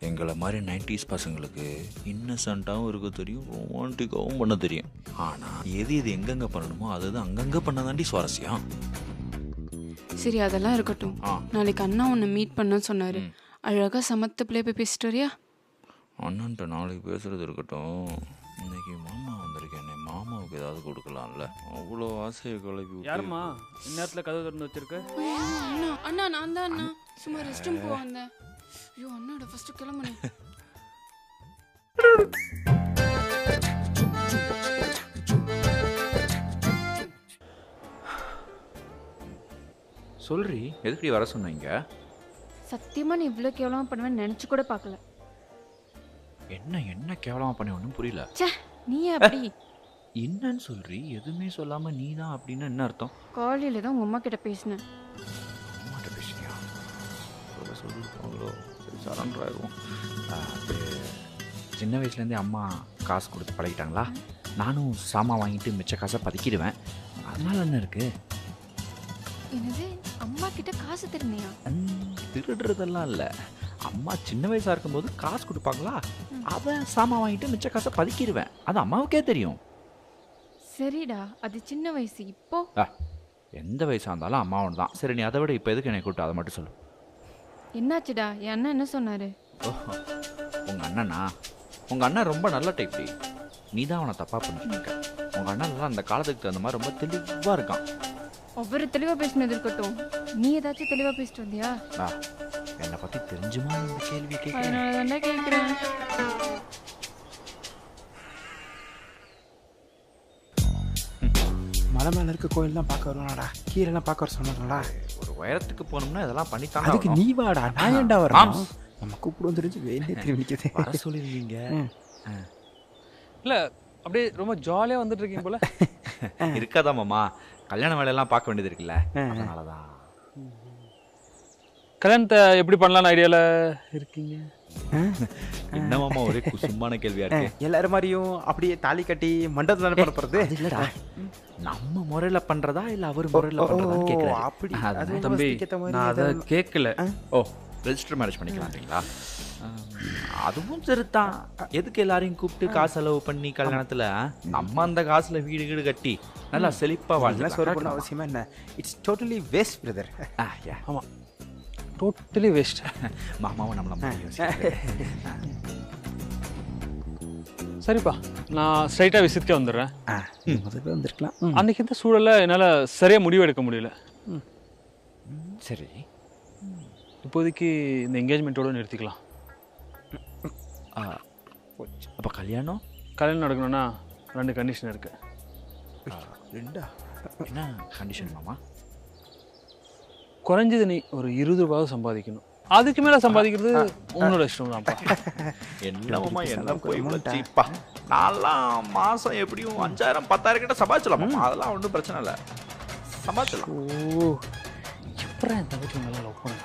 எங்களை மாதிரி 90s பசங்களுக்கு இன்னசென்ட்டாகவும் இருக்க தெரியும், ரொமான்டிக்காகவும் பண்ண தெரியும். ஆனால் எது எங்கெங்கே பண்ணணுமோ அது அங்கங்கே பண்ணதாண்டி சுவாரஸ்யம். சரி, அதெல்லாம் இருக்கட்டும். நாளைக்கு அண்ணா உன்னை மீட் பண்ணன்னு சொன்னாரு. அழகா சமத்து பிள்ளை போய் பேசிட்டு வரியா? அண்ணன்ட்ட நாளைக்கு பேசுறது இருக்கட்டும். இன்னைக்கு மாமா வந்திருக்கேன், மாமாவுக்கு ஏதாவது கொடுக்கலாம்ல. அவ்வளோ ஆசையை கிளப்பி. யாருமா இந்நேரத்தில் கதவு திறந்து வச்சிருக்க? அண்ணா அண்ணா நான் தான் அண்ணா, சும்மா ரெஸ்ட் ரூம் போக வந்தேன். ஐயோ அண்ணாட ஃபர்ஸ்ட் கிளம்புனே. சொல்றி, எதுக்கு வர சொன்னீங்க? சத்தியமா நீ இவ்வளோ கேவலமா பண்ணுவேன்னு நினைச்சு கூட பார்க்கல. என்ன கேவலமா பண்ண ஒன்றும் புரியல. நீ அப்படி என்னன்னு சொல்றி? எதுவுமே சொல்லாம நீ தான் அப்படின்னு என்ன அர்த்தம்? காலையில தான் உங்க அம்மா கிட்ட பேசினேன். அம்மாட்ட பேசினியா? சொல்லிருப்பாங்களோ. சரி, சரண்டராயிருவோம். அது சின்ன வயசுலேருந்தே அம்மா காசு கொடுத்து பழகிட்டாங்களா. நானும் சாமான் வாங்கிட்டு மிச்ச காசை பதுக்கிடுவேன். அதனால என்ன இருக்கு? என்னது, அம்மா கிட்ட காசு திரும்பியா? திருடுறதெல்லாம் இல்லை. அம்மா சின்ன வயசாக இருக்கும்போது காசு கொடுப்பாங்களா, அதை சாமான் வாங்கிட்டு மிச்ச காசை பதுக்கிடுவேன். அது அம்மாவுக்கே தெரியும். சரிடா, அது சின்ன வயசு. இப்போ எந்த வயசாக இருந்தாலும் அம்மாவன் தான். சரி, நீ அதை விட இப்போ எதுக்கு என்னை கூப்பிட்டு அதை மட்டும் சொல்லு. என்னாச்சுடா? என் அண்ணன் என்ன சொன்னாரு? உங்கள் அண்ணனா? உங்கள் அண்ணன் ரொம்ப நல்ல டைப். நீ தான் அவனை தப்பாக பண்ணிக்க. உங்கள் அண்ணன்லாம் அந்த காலத்துக்கு தகுந்த மாதிரி ரொம்ப தெளிவாக இருக்கான். ஒவ்வொரு தெளிவா பேசினது இருக்கட்டும், நீ ஏதாச்சும் தெளிவா பேசிட்டு வந்தியா? என்னை பற்றி தெரிஞ்சுமா இந்த கேள்வி கேட்குறேன். மலை மேல இருக்க கோயில் தான் பார்க்க வருவானடா, கீழெல்லாம் பார்க்க வர சொன்னாங்களா? ஒரு உயரத்துக்கு போகணும்னா இதெல்லாம் பண்ணித்தாங்க. அதுக்கு நீ வாடா, நான் ஏன்டா வரேன்? நம்ம கூப்பிடுவோம் தெரிஞ்சு வேண்டே திரும்பிக்கதே வர சொல்லியிருந்தீங்க. இல்லை, அப்படியே ரொம்ப ஜாலியாக வந்துட்டு இருக்கீங்க போல. இருக்காதா மாமா, கல்யாண வேலையெல்லாம் பார்க்க வேண்டியது இருக்குல்ல, அதனால தான். கல்யாணத்தை எப்படி பண்ணலான்னு ஐடியாவில் இருக்கீங்க? என்ன மாமா ஒரே குசும்பான கேள்வியா இருக்கு. எல்லாரும் மாதிரியும் அப்படியே தாலி கட்டி மண்டபத்தில் தானே பண்ண போகிறது? இல்லடா, நம்ம முறையில் பண்ணுறதா இல்லை அவர் முறையில் பண்ணுறதான்னு கேட்குறேன். அப்படி தம்பி, நான் அதை கேட்கல. ஓ, ரெஜிஸ்டர் மேரேஜ் பண்ணிக்கலாம்ங்களா? அதுவும் சரிதான். எதுக்கு எல்லாரையும் கூப்பிட்டு காசு செலவு பண்ணி கல்யாணத்துல நம்ம அந்த காசுல வீடு வீடு கட்டி நல்லா செழிப்பா அதெல்லாம் சொல்ல வாழலாம். அவசியமா என்ன? It's totally waste brother. ஆமாம், டோட்டலி வேஸ்ட். மாமாவை நம்மள சரிப்பா, நான் ஸ்ட்ரைட்டாக விசிட்கே வந்துடுறேன். முதல்ல வந்திருக்கலாம். அன்னைக்கு இந்த சூழலில் என்னால் சரியாக முடிவு எடுக்க முடியல. சரி, இப்போதைக்கு இந்த என்கேஜ்மெண்ட்டோட நிறுத்திக்கலாம். அப்போ கல்யாணம் நடக்கணும்னா 2 கண்டிஷன் இருக்கு. ரெண்டா? என்ன கண்டிஷன் மாமா? குறைஞ்சது நீ ஒரு 20 ரூபாய் சம்பாதிக்கணும். அதுக்கு மேலே சம்பாதிக்கிறது உன்னோட இஷ்டம் தான்ப்பா. என்னமா எல்லாம் போய் வச்சுப்பா. நான்லாம் மாதம் எப்படியும் 5000 10,000 கிட்ட சம்பாதிச்சலாமா? அதெல்லாம் ஒன்றும் பிரச்சனை இல்லை, சம்பாதிச்சலாம். ஓ, எப்பறம் என் தங்கச்சி நல்லா லவ் பண்ணா?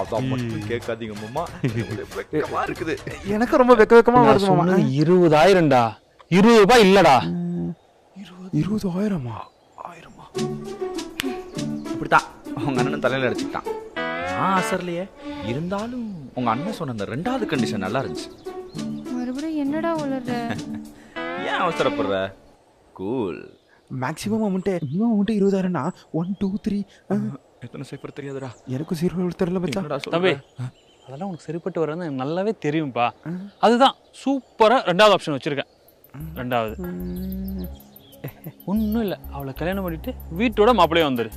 அதான் மட்டும் கேட்காதீங்க மாமா, வெக்கமா இருக்குது. எனக்கு ரொம்ப வெக்கமா வருது மாமா. 20,000டா, 20 ரூபாய் இல்லடா. 20,000மா? இப்படித்தான் உங்க அண்ணன் தலையில அடிச்சுட்டான். அசர்லையே இருந்தாலும் உங்க அண்ணன் சொன்ன அந்த 2வது கண்டிஷன் நல்லா இருந்துச்சு. மறுபடியும் என்னடா உளற? ஏன் அவசரப்படுற? கூல். மேக்ஸிமம் அமௌண்ட் 20,000னா 1 2 3 எத்தனை சைஃபர் தெரியாதுடா. எனக்கும் 0 தெரியல பச்சா. தம்பி, அதெல்லாம் உனக்கு சரிப்பட்டு வரன்னு எனக்கு நல்லாவே தெரியும்ப்பா. அதுதான் சூப்பராக 2வது ஆப்ஷன் வச்சுருக்கேன். 2வது ஒன்றும் இல்லை, அவளை கல்யாணம் பண்ணிட்டு வீட்டோட மாப்பிள்ளையே வந்துடு.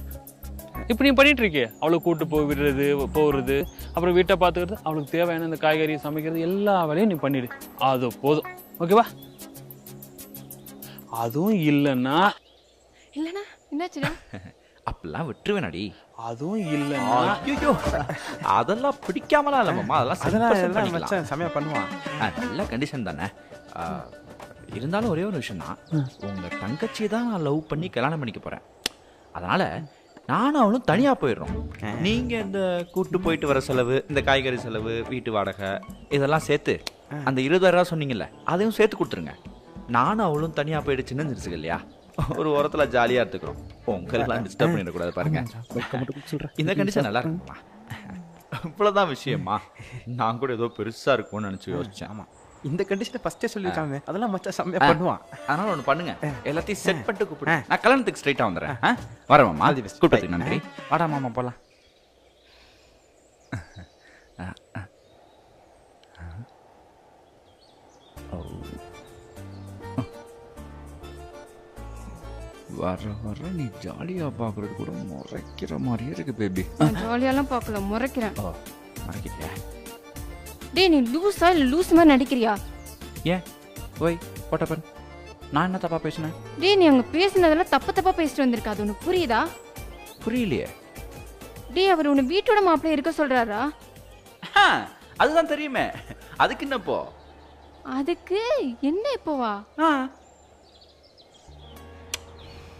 இப்போ நீ பண்ணிட்டு இருக்கே, அவளை கூட்டு போய் விடுறது போகிறது, அப்புறம் வீட்டை பார்த்துக்கிறது, அவளுக்கு தேவையான இந்த காய்கறி சமைக்கிறது எல்லா வேலையும் நீ பண்ணிடு. அது போதும், ஓகேவா? அதுவும் இல்லைன்னா என்னாச்சுடா? அப்பெல்லாம் விட்டுருவேனடி. அதுவும் இல்லைன்னா ஐயோ, அதெல்லாம் பிடிக்காமலாம் இல்லை மாமா, அதெல்லாம் மச்சான் செமையா பண்ணுவான். நல்ல கண்டிஷன் தானே. இருந்தாலும் ஒரே ஒரு விஷயம் தான், உங்க தங்கச்சியை தான் நான் லவ் பண்ணி கல்யாணம் பண்ணிக்க போறேன். அதனால நானும் அவளும் தனியா போயிடுறோம். நீங்க இந்த கூட்டு போயிட்டு வர செலவு, இந்த காய்கறி செலவு, வீட்டு வாடகை இதெல்லாம் சேர்த்து அந்த 20,000 சொன்னீங்கல்ல, அதையும் சேர்த்து கொடுத்துருங்க. நானும் அவளும் தனியா போயிட்டு சின்ன நிறுத்துக்கு இல்லையா, ஒரு ஓரத்துல ஜாலியா எடுத்துக்கிறோம். உங்களுக்கெல்லாம் டிஸ்டர்ப் பண்ணிடக்கூடாது பாருங்க. இந்த கண்டிஷன் நல்லா இருக்குமா? இவ்வளவுதான் விஷயமா? நான் கூட ஏதோ பெருசா இருக்கும்னு நினைச்சு யோசிச்சேன். ஆமா, இந்த கண்டிஷனை ஃபர்ஸ்டே சொல்லிருக்காங்க. அதெல்லாம் மச்சான் செமையா பண்ணுவான். அதனால ஒன்று பண்ணுங்க, எல்லாத்தையும் செட் பண்ணிட்டு கூப்பிடு. நான் கல்யாணத்துக்கு ஸ்ட்ரைட்டா வந்துடுறேன். வரேன் மாமா, கூப்பிட்டதுக்கு நன்றி. வாடா மாமா போலாம். வர வர நீ ஜாலியா பாக்குறது கூட முறைக்கிற மாதிரியே இருக்கு பேபி. ஜாலியாலாம் பார்க்கல, முறைக்கிறேன். முறைக்கிறியா? டேய், நீ லூஸா இல்லை லூஸ் மாதிரி நடிக்கிறியா? ஏன் ஓய் போட்டப்பன், நான் என்ன தப்பா பேசினேன்? டேய், நீ அங்கே பேசினதெல்லாம் தப்பா பேசிட்டு வந்திருக்கா, அது உனக்கு புரியுதா? புரியலையே. டேய், அவர் உன்னை வீட்டோட மாப்பிள்ளை இருக்க சொல்றாரா? அதுதான் தெரியுமே, அதுக்கு என்னப்போ? அதுக்கு என்ன இப்போவா?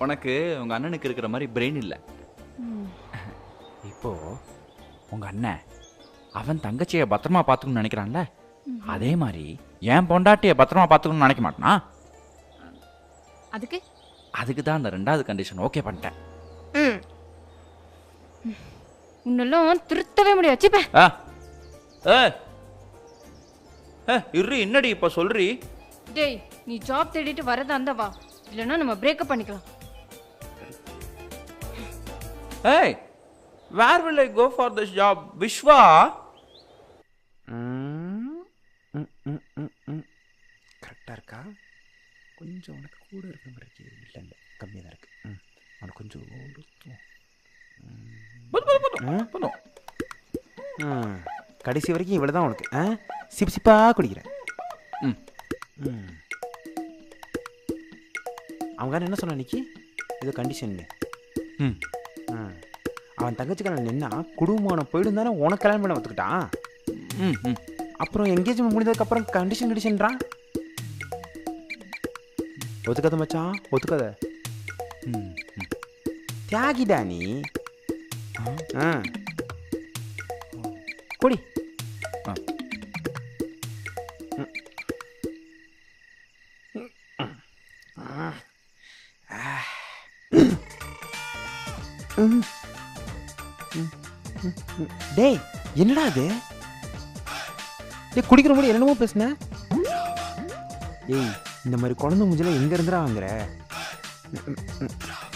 உனக்கு உங்க அண்ணனுக்கு இருக்கிற மாதிரி பிரெயின் இல்லை. இப்போ உங்க அண்ணன் அவன் தங்கச்சியை பத்திரமா பார்த்துக்கணும்னு நினைக்கிறான்ல, அதே மாதிரி என் பொண்டாட்டியை பத்திரமா பார்த்துக்கணும்னு நினைக்க மாட்டானா? அதுக்கு தான் அந்த 2வது கண்டிஷன் ஓகே பண்ணிட்டேன். உன்னெல்லாம் திருத்தவே முடியாது. இரு, என்னடி இப்ப சொல்றி? டேய், நீ ஜாப் தேடிட்டு வரதா இருந்தா வா, இல்லைன்னா நம்ம பிரேக்கப் பண்ணிக்கலாம். Hey, where will I go for this job, Vishwa? கரெக்டாக இருக்கா? கொஞ்சம் உனக்கு கூட இருக்க மாதிரி இருக்கு. இல்லை இல்லை, கம்மியாக தான் இருக்கு. உனக்கு கொஞ்சம் கடைசி வரைக்கும் இவ்வளோ தான் உனக்கு. சிப்பு சிப்பாக குடிக்கிறேன். அவங்க என்ன சொன்ன நிக்கி, ஏதோ கண்டிஷன். அவன் தங்கச்சிக்கான நின்னா குடும்பம் போயிடும் தானே உனக்கு கல்யாணம் பண்ண ஒத்துக்கிட்டான். அப்புறம் என்கேஜ்மெண்ட் முடிஞ்சதுக்கப்புறம் கண்டிஷன்றான். ஒத்துக்காத மச்சான், ஒத்துக்காத. தியாகிடா நீ. குடி. டேய், என்னடா அது? குடிக்கிற முடி என்னமோ பேசுன. ஏய் இந்த மாதிரி குழந்தை மூஞ்சில எங்க இருந்துடா வாங்குற?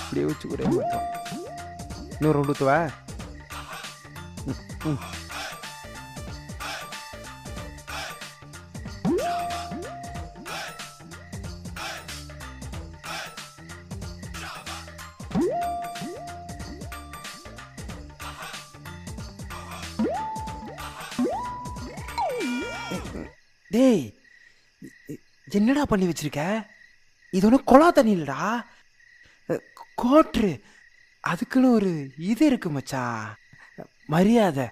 இப்படியே வச்சு ஒரே மட்டும் இன்னொரு ரவுண்ட் ஊற்றுவா. டேய் என்னடா பண்ணி வச்சிருக்க? இது ஒன்றும் குழா தண்ணி இல்லடா, கோட்ரு. அதுக்குன்னு ஒரு இது இருக்கு மச்சான், மரியாதை.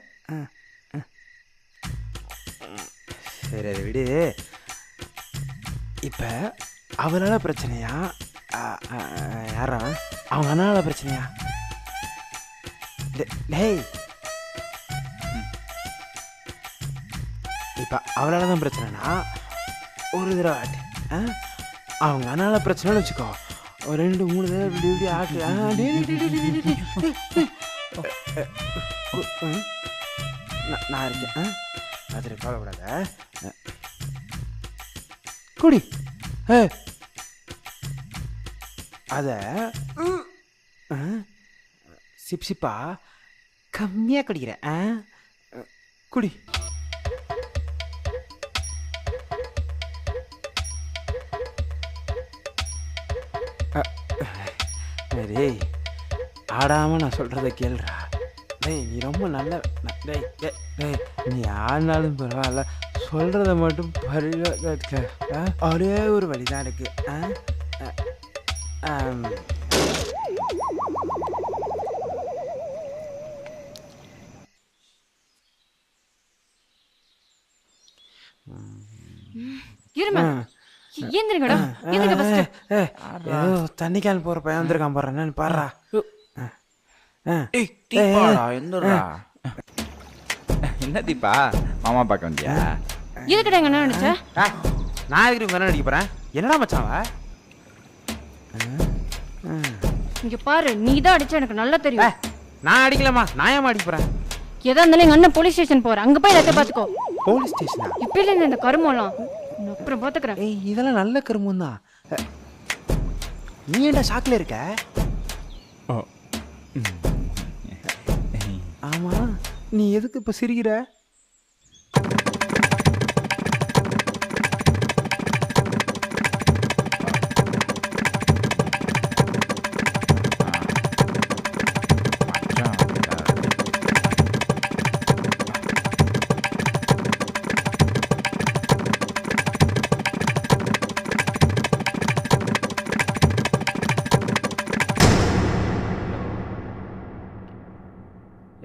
சரி அதை விடு. இப்போ அவளால் பிரச்சனையா யாரா அவங்க அண்ணால பிரச்சனையா? டேய் இப்போ அவளால தான் பிரச்சனைனா ஒரு தடவை ஆட்டு. அவங்க அண்ணால பிரச்சனைன்னு வச்சுக்கோ, ஒரு 2-3 தடவை இப்படி இப்படி ஆட்டு. நான் இருக்கேன், அது கவலைப்படாத. குடி. அத சிப் சிப்பா கம்மியாக குடிக்கிறேன். குடி. டேய் ஆடாமல் நான் சொல்கிறத கேளுடா. டேய் நீ ரொம்ப நல்ல. டேய் டேய் நீ ஆடினாலும் பரவாயில்ல, சொல்கிறத மட்டும் ஒரே ஒரு வழி தான் இருக்கு. தண்ணி கேன் போற பையன் வந்திருக்கான் பாரு, என்னன்னு பாடுறா. என்ன தீபா மாமா பார்க்க வந்தியா? இதுக்கிட்ட எங்க என்ன நினைச்ச? நான் எதுக்கு என்ன நடிக்க போறேன்? என்னடா மச்சான் இங்க பாரு, நீ தான் அடிச்ச எனக்கு நல்லா தெரியும். நான் அடிக்கலமா, நான் ஏமா அடிக்க போறேன்? எதா இருந்தாலும் எங்க அண்ணன் போலீஸ் ஸ்டேஷன் போற, அங்க போய் எல்லாத்தையும் பாத்துக்கோ. போலீஸ் ஸ்டேஷனா? இப்ப இல்ல இந்த கருமம்லாம் அப்புறம் பாத்துக்கிறேன். ஏய் இதெல்லாம் நல்ல கருமம் தான். நீ ஏன்டா ஷாக்ல இருக்க? ஆமா நீ எதுக்கு இப்ப சிரிக்கிற?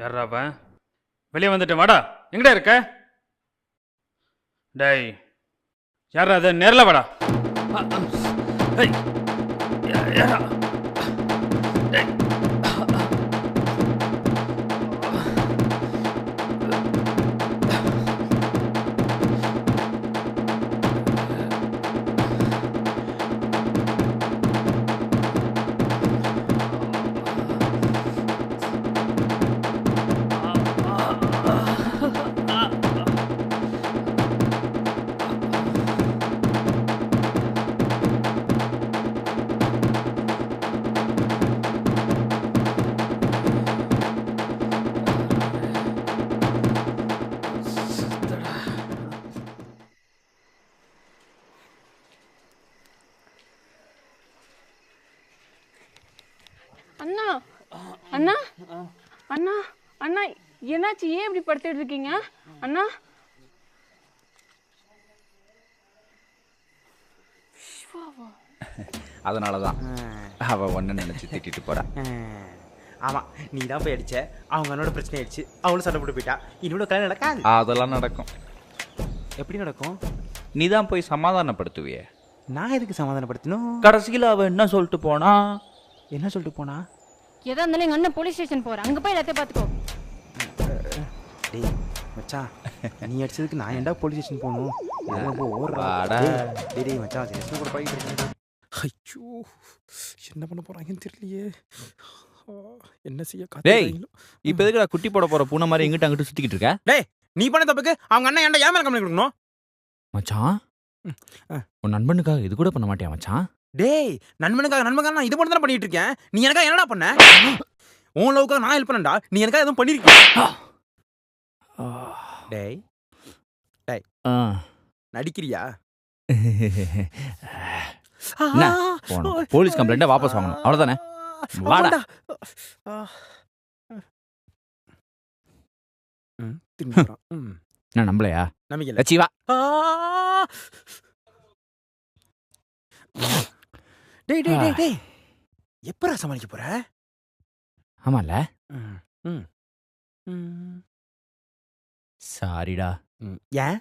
யாராப்ப வெளியே வந்துட்டேன், வாடா. எங்கடா இருக்க? டேய் யாரா அதை நேரில் வாடா. அண்ணா அண்ணா அண்ணா அண்ணா என்னாச்சு? ஏன் இப்படி படுத்துட்டு இருக்கீங்க அண்ணா? அதனாலதான் அவ ஒன்னு நினைச்சு திட்டிட்டு போறா. ஆமா நீ தான் போய் அடிச்ச, அவங்க என்னோட பிரச்சனை ஆயிடுச்சு, அவளும் சண்டை போட்டு போயிட்டா. இன்னோட கல்யாணம் நடக்காது. அதெல்லாம் நடக்கும். எப்படி நடக்கும்? நீ தான் போய் சமாதானப்படுத்துவியே. நான் எதுக்கு சமாதானப்படுத்தணும்? கடைசியில் அவ என்ன சொல்லிட்டு போனா? என்ன சொல்லிட்டு போனா? எதா இருந்தாலும் எங்க அண்ணன் போலீஸ் ஸ்டேஷன் போற, அங்க போய் எல்லாத்தையும் பாத்துக்கோ. டேய் மச்சான் நீ அடிச்சதுக்கு நான் ஏன்டா போலீஸ் ஸ்டேஷன் போகணும்? வாடா. டேய் மச்சான் ஸ்டேஷன் கூட போயிட்டு இருக்கேன். ஐயோ என்ன பண்ண போறாங்கன்னு தெரியலையே. என்ன செய்ய டேய் இப்போ எதுக்குடா குட்டி போட போற பூனை மாதிரி எங்கிட்ட அங்கிட்டு சுத்திக்கிட்டு இருக்க? டேய் நீ பண்ண தப்புக்கு அவங்க அண்ணன் ஏன்டா ஏன் மேல கம்ப்ளைண்ட் கொடுக்கணும்? மச்சான் உன் நண்பனுக்காக இது கூட பண்ண மாட்டியா மச்சான்? டேய் நண்பனுக்காக நான் இது மட்டும் தான் பண்ணிட்டு இருக்கேன். நீ எனக்காக என்னடா பண்ண? உன் லவ்க்காக நான் ஹெல்ப் பண்ணேன்டா. நீ எனக்காக எதுவும் பண்ணிருக்கியா? டேய் டேய் நடிக்கிறியா? என்ன போகணும் போலீஸ் கம்ப்ளைண்ட்டை வாபஸ் வாங்கணும் அவ்வளோதானே? வாடா. என்ன நம்பலையா? நம்பிக்கல. லட்சி வா. டேய் டேய் டேய் டேய் எப்பரா சமாளிக்க போற? ஆமால. சாரிடா. ஏன்?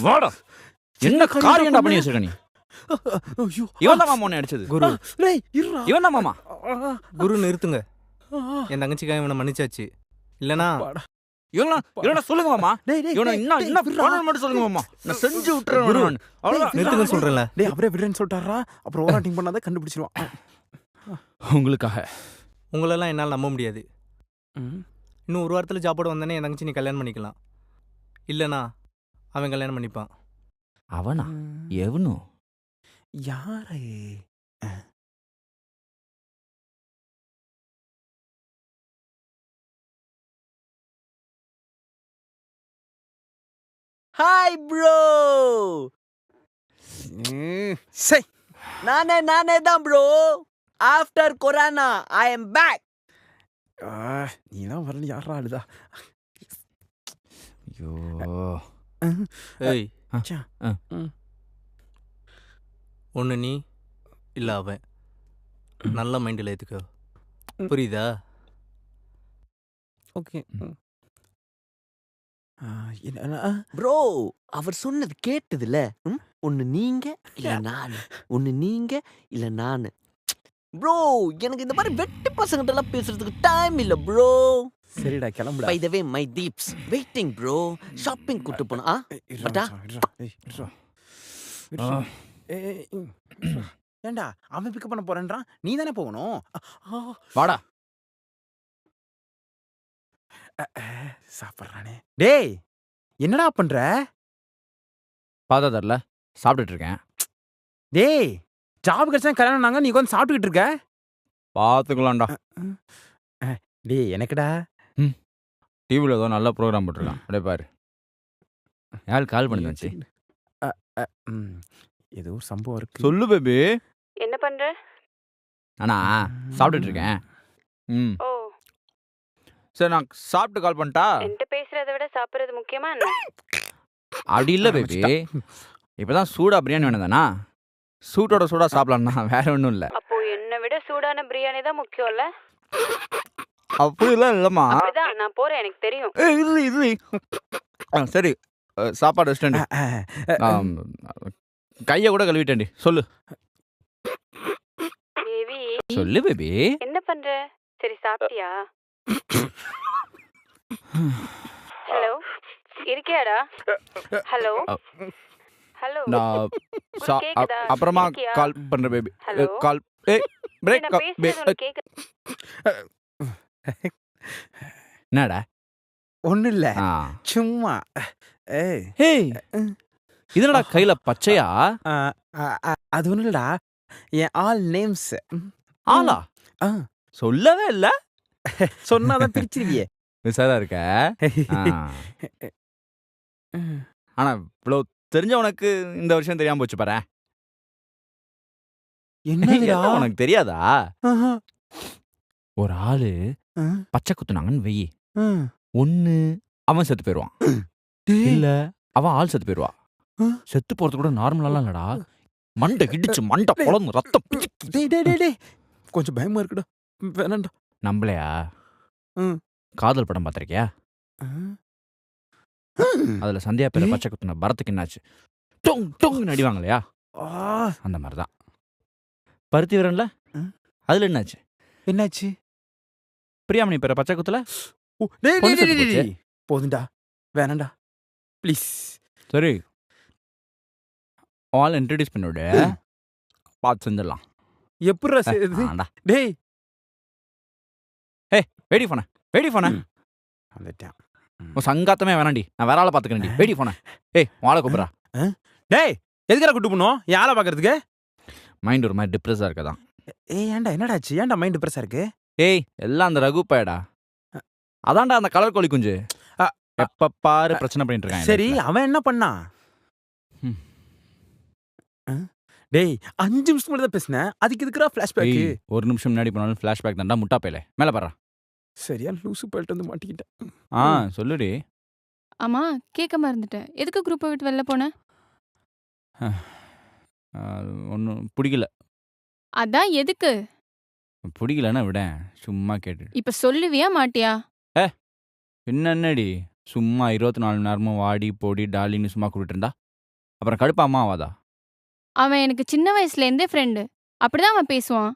வாடா. என்ன காரியம்டா பண்ணி வச்சிருக்க நீ? இவன் தான் மாமா உன்னை அடிச்சது. குரு இவன் தான் மாமா. குரு நிறுத்துங்க. என் தங்கச்சிக்காக இவனை மன்னிச்சாச்சு. இல்லனா இவனா சொல்லுங்க மாமா. இவனை என்ன பண்ணணும் மட்டும் சொல்லுங்க மாமா. நான் செஞ்சு விட்டுறேன். குரு நிறுத்துங்க சொல்றேன்ல. டேய் அப்படியே விடுறேன்னு சொல்லிட்டாரா? அப்புறம் ஓவராக்டிங் பண்ணாத கண்டுபிடிச்சிடுவான். உங்களுக்காக உங்களெல்லாம் என்னால் நம்ப முடியாது. இன்னும் ஒரு வாரத்தில் ஜாப்போட வந்தேனே என் தங்கச்சி நீ கல்யாணம் பண்ணிக்கலாம். இல்லைனா அவன் கல்யாணம் பண்ணிப்பான். அவனா? எவனோ? யாரு? Hi bro. சே நானே தான் bro. After corona I am back. நீ தான் வரல யாரா அழுதா? ஐயோ. ஏய் ஒன்று நீ இல்லை அவன். நல்ல மைண்டில் ஏற்றுக்க. புரியுதா? ஓகே. ப்ரோ அவர் சொன்னது கேட்டதுல ஒன்று நீங்க இல்லை நான், ஒன்று நீங்க இல்லை நான். ப்ரோ எனக்கு இந்த மாதிரி வெட்டி பசங்கிட்டலாம் பேசுறதுக்கு டைம் இல்லை ப்ரோ. சரிடா கிளம்புடா. By the way my Deeps waiting bro. Shopping கூட்டு போனா ஏண்டா அவன் பிக்கப் பண்ண போறேன்றான். நீ தானே போகணும். வாடா. சாப்பிட்றானே. டேய் என்னடா பண்ற? பார்த்தா தரல சாப்பிட்டுட்டு இருக்கேன். டேய் ஜாப் கிடைச்சா கல்யாணம் நாங்க நீ உட்காந்து சாப்பிட்டுக்கிட்டு இருக்க. பார்த்துக்கலாம்டா. டேய் எனக்குடா டிவியில் ஏதோ நல்ல ப்ரோக்ராம் போட்டிருக்கான். அப்படியே பாரு. யார் கால் பண்ணி வச்சு? ஏதோ ஒரு சம்பவம் இருக்கு. சொல்லு பேபி. என்ன பண்ற? அண்ணா சாப்பிட்டுட்டு இருக்கேன். ஓ சரி நான் சாப்பிட்டு கால் பண்ணிட்டா? என்கிட்ட பேசுறதை விட சாப்பிட்றது முக்கியமா என்ன? அப்படி இல்லை பேபி. இப்போதான் சூடா பிரியாணி வேணும் தானா? சூட்டோட சூடா சாப்பிடலாம்னா வேற ஒன்றும் இல்லை. அப்போ என்னை விட சூடான பிரியாணி தான் முக்கியம்ல? அப்படிலாம் இல்லைம்மா. அப்படிதான் நான் போறேன் எனக்கு தெரியும். இது சரி சாப்பாடு வச்சுட்டேன். கையை கூட கழுவிட்டேன்டி. சொல்லு பேபி. சொல்லு பேபி. என்ன பண்ற? சரி சாப்பிட்டியா? ஹலோ இருக்கியாடா? ஹலோ ஹலோ நான் அப்புறமா கால் பண்றேன் பேபி. கால் பிரேக். என்னடா? ஒன்றும் இல்லை சும்மா. இதனடா கையில பச்சையா? அது ஒன்றும் இல்லடா என் ஆல் நேம்ஸ். ஆளா? சொல்லவே இல்லை. சொன்னாதான் பிரிச்சிருவியே. விசாரா இருக்க. ஆனா இவ்வளோ தெரிஞ்ச உனக்கு இந்த வருஷம் தெரியாம போச்சு பாரு. என்ன உனக்கு தெரியாதா? ஒரு ஆளு பச்சை குத்துனாங்கன்னு வெயி. ஒண்ணு அவன் செத்து போயிடுவான், இல்ல அவன் ஆள் செத்து போயிடுவா. செத்து போறது கூட நார்மலாலாம் இல்லடா. மண்டை இடிச்சு மண்டை பொழந்து ரத்தம். கொஞ்சம் பயமா இருக்குடா. வேணாண்டா. நம்பலையா? காதல் படம் பார்த்திருக்கியா? அதுல சந்தியா பேர பச்சை குத்துன பரத்துக்கு என்னாச்சு? டொங் டொங்னு அடிவாங்க இல்லையா? அந்த மாதிரிதான் பருத்தி வீரன்ல. அதுல என்னாச்சு? என்னாச்சு? பிரியாமணி பேர பச்சை குத்துல போதுண்டா. வேணாண்டா ப்ளீஸ். சரி ஆல் இன்ட்ரடியூஸ் பண்ணிவிடு. பார்த்து செஞ்சிடலாம். எப்படா டேய் வெடி போன வந்துட்டான். உன் சங்காத்தமே வேணாண்டி, நான் வேற ஆளை பார்த்துக்கிறேன்டி. வெடி போன. ஏய் வாழை கூப்பிட்றா. டேய் எதுக்குடா கூட்டு போனோம் என் ஆளை பார்க்கறதுக்கு? மைண்ட் ஒரு மாதிரி டிப்ரெஸ்ஸாக இருக்கதான். ஏய் ஏன்டா என்னடாச்சு? ஏன்டா மைண்ட் டிப்ரெஸ்ஸாக இருக்கு? ஏய் எல்லாம் அந்த ரகு பையடா. அதான்டா அந்த கலர் கோழி குஞ்சு. எப்ப பாரு பிரச்சனை பண்ணிட்டு இருக்கான். சரி அவன் என்ன பண்ணான்? டேய் 5 நிமிஷம் மட்டும் தான் பேசினேன், அதுக்கு எதுக்குடா ஃபிளாஷ்பேக்? ஒரு நிமிஷம் முன்னாடி போனாலும் ஃபிளாஷ்பேக் தான்டா முட்டா பேலே. மேலே பாரு. சரியா லூசு போயிட்டு வந்து மாட்டிக்கிட்டேன். சொல்லுடி. ஆமா கேட்க மறந்துட்டேன், எதுக்கு குரூப்பை விட்டு வெளில போன? ஒன்றும் பிடிக்கல. அதான் எதுக்கு? பிடிக்கலன்னா விட, சும்மா கேட்டு. இப்ப சொல்லுவியா மாட்டியா? என்னடி சும்மா 24 மணி நேரமும் வாடி போடி டாலின்னு சும்மா கூப்பிட்டு இருந்தா அப்புறம் கடுப்பாமா ஆவாதா? அவன் எனக்கு சின்ன வயசுல இருந்தே ஃப்ரெண்டு, அப்படிதான் அவன் பேசுவான்.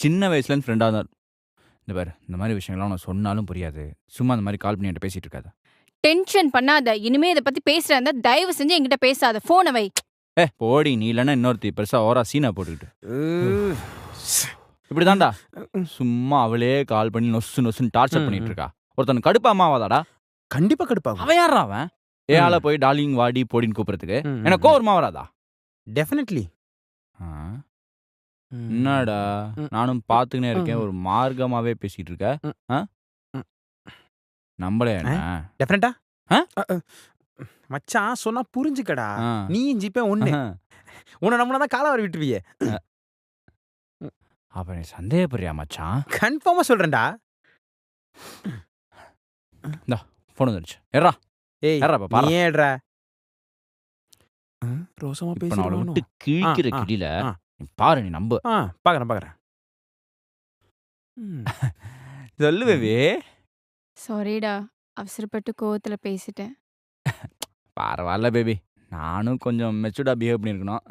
சின்ன வயசுலேருந்து ஃப்ரெண்டாக தான். இந்த பாரு, இந்த மாதிரி விஷயங்கள்லாம் நான் சொன்னாலும் புரியாது. சும்மா இந்த மாதிரி கால் பண்ணி என்கிட்ட பேசிட்டு இருக்காத. டென்ஷன் பண்ணாத. இனிமே இதை பத்தி பேசுறா இருந்தா தயவு செஞ்சு என்கிட்ட பேசாத. போனை வை. போடி, நீ இல்லைன்னா இன்னொருத்தி பெருசா ஓரா சீனா போட்டுக்கிட்டு இப்படி தான்டா சும்மா அவளே கால் பண்ணி நொசு நொசுன்னு டார்ச்சர் பண்ணிட்டு இருக்கா. ஒருத்தன் கடுப்பாமா ஆவாதாடா? கண்டிப்பா கடுப்பாகும். அவன் யாரா அவன்? ஆளை போய் டார்லிங் வாடி போடின்னு கூப்பிடுறதுக்கு எனக்கு கோவமா வராதா? டெஃபினெட்லி. என்னடா நானும் பார்த்துக்கினே இருக்கேன், ஒரு மார்க்கமாவே பேசிட்டு இருக்க. நம்பளே டெஃபினட்டா மச்சான் சொன்னா புரிஞ்சுக்கடா. நீ ஜிப்பே ஒண்ணு உன்னை நம்மள தான் காலை வர விட்டுருவியே. அப்ப நீ சந்தேகப்படுறியா மச்சான்? கன்ஃபார்மா சொல்றேன்டா. இந்தா போன் வந்துருச்சு. ஏறா. ஏய் ஏறா பாப்பா. நீ ஏறா. ரோசமா இப்ப நான் அவளை பேசுறேன். விட்டு கிழிக்கிற கிடியில நீ பாரு, நீ நம்பு. பாக்குறேன். சொல்லு பேபி. சாரிடா, அவசரப்பட்டு கோவத்துல பேசிட்டேன். பரவாயில்ல பேபி, நானும் கொஞ்சம் மெச்சூர்டா பிஹேவ் பண்ணியிருக்கணும்.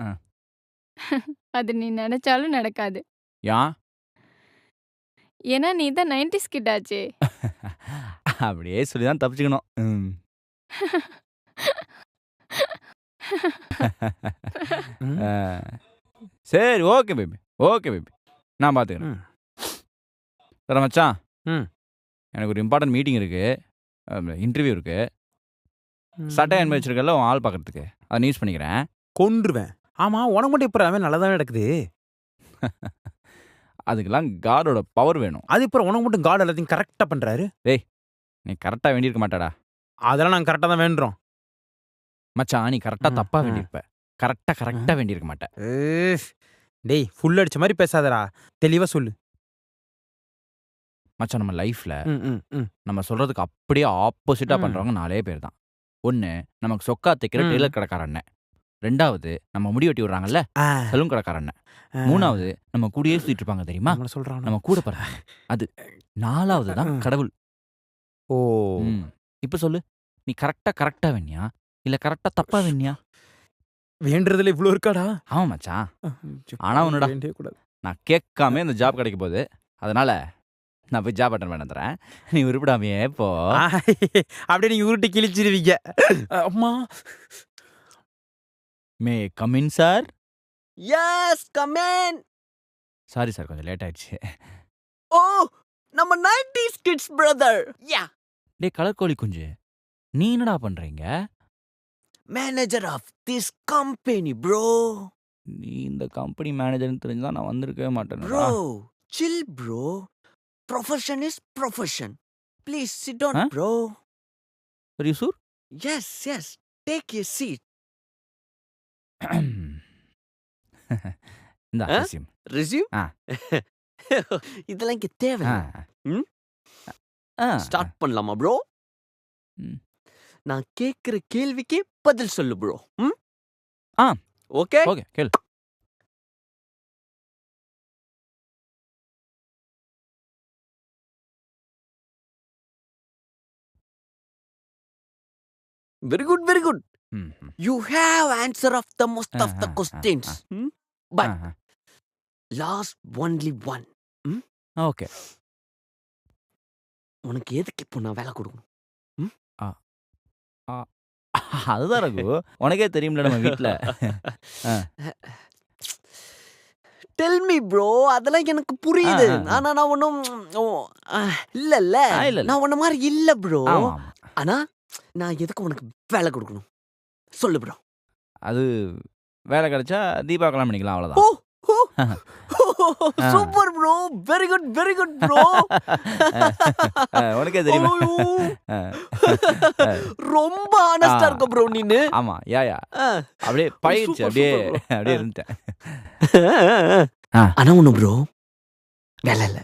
அது நீ நினைச்சாலும் நடக்காது. ஏன்? ஏன்னா நீ தான் 90s கிட் ஆச்சே. அப்படியே சொல்லிதான் தப்பிச்சுக்கணும். சரி ஓகே பேபி, ஓகே பேபி, நான் பார்த்துக்கிறேன். சார் மச்சான், எனக்கு ஒரு இம்பார்ட்டன்ட் மீட்டிங் இருக்கு, இன்டர்வியூ இருக்கு. சட்டை அனுப்பி வச்சிருக்கல உன் ஆள் பார்க்கறதுக்கு, அதை யூஸ் பண்ணிக்கிறேன். கொன்றுவேன். ஆமா உனக்கு மட்டும் இப்போ அவன் நல்லதாவே நடக்குது. அதுக்கெல்லாம் காடோட பவர் வேணும். அது இப்போ உனக்கு மட்டும் காட் எல்லாத்தையும் கரெக்டாக பண்ணுறாரு. டேய் நீ கரெக்டாக வேண்டியிருக்க மாட்டாடா. அதெல்லாம் நாங்கள் கரெக்டாக தான் வேண்டுறோம் மச்சான். நீ கரெக்டாக தப்பாக வேண்டியிருப்ப, கரெக்டாக வேண்டியிருக்க மாட்டேன். டேய் ஃபுல் அடிச்ச மாதிரி பேசாதடா, தெளிவாக சொல்லு மச்சான். நம்ம லைஃப்ல நம்ம சொல்றதுக்கு அப்படியே ஆப்போசிட்டா பண்றவங்க 4 பேர் தான். ஒன்னு நமக்கு சொக்கா தைக்கிற டெய்லர் கடைக்கார அண்ணன். 2வது நம்ம முடி வெட்டி விடுறாங்கல்ல சலூன் கடைக்கார அண்ணன். 3வது நம்ம கூடயே சுத்திட்டு இருப்பாங்க தெரியுமா, நம்ம கூட பிறந்தாங்க. அது 4வது தான் கடவுள். ஓ இப்ப சொல்லு, நீ கரெக்டா வேணியா இல்ல கரெக்டா தப்பா வேணியா? வேண்டதுல இவ்வளவு இருக்காடா. ஆமா மச்சான். ஆனா ஒண்ணுடா, நான் கேட்காம இந்த ஜாப் கிடைக்க போகுது. அதனால நான் போய் ஜாப் அட்டன் பண்ண தரேன். நீ உருப்பிடாமையே இப்போ அப்படியே நீங்க உருட்டி கிழிச்சிருவீங்க. அம்மா may come in sir? Yes come in. Sorry sir, கொஞ்சம் லேட் ஆயிடுச்சு. ஓ நம்ம 90s கிட்ஸ் பிரதர். யா. டேய் கலர் கோழி குஞ்சு, நீ என்னடா பண்றீங்க? Manager of this company bro. நீ இந்த கம்பெனி மேனேஜர்னு தெரிஞ்சா நான் வந்திருக்கவே மாட்டேன். Bro chill bro, profession is profession. Please sit down bro. Are you sure? Yes, take a seat. இந்த resume இதெல்லாம் இங்க தேவை. ஸ்டார்ட் பண்ணலாமா ப்ரோ? நான் கேக்குற கேள்விக்கு பதில் சொல்லு ப்ரோ. ஓகே ஓகே கேளு. Very good. You have answer of the most of the questions. But last only one. Okay. உனக்கு எதுக்கு இப்போ நான் வேலை கொடுக்கணும்? அதுதான் ரகு, உனக்கே தெரியும்ல நம்ம வீட்டில். Tell me bro, அதெல்லாம் எனக்கு புரியுது. ஆனா நான் ஒன்றும் இல்ல நான் உன்ன மாதிரி இல்ல ப்ரோ. ஆனா நான் எதுக்கு உனக்கு வேலை கொடுக்கணும் சொல்லு ப்ரோ. அது வேலை கிடைச்சா தீபா கல்யாணம் பண்ணிக்கலாம் ஓ அவ்வளோதான். Super bro, very good bro. உனக்கே தெரியுமா? ரொம்ப ஆனஸ்டா இருக்க ப்ரோ நீனு. ஆமா யா அப்படியே பழகிடுச்சு, அப்படியே அப்படியே இருந்துட்டேன். ஆனா ஒண்ணு ப்ரோ, வேலை இல்ல.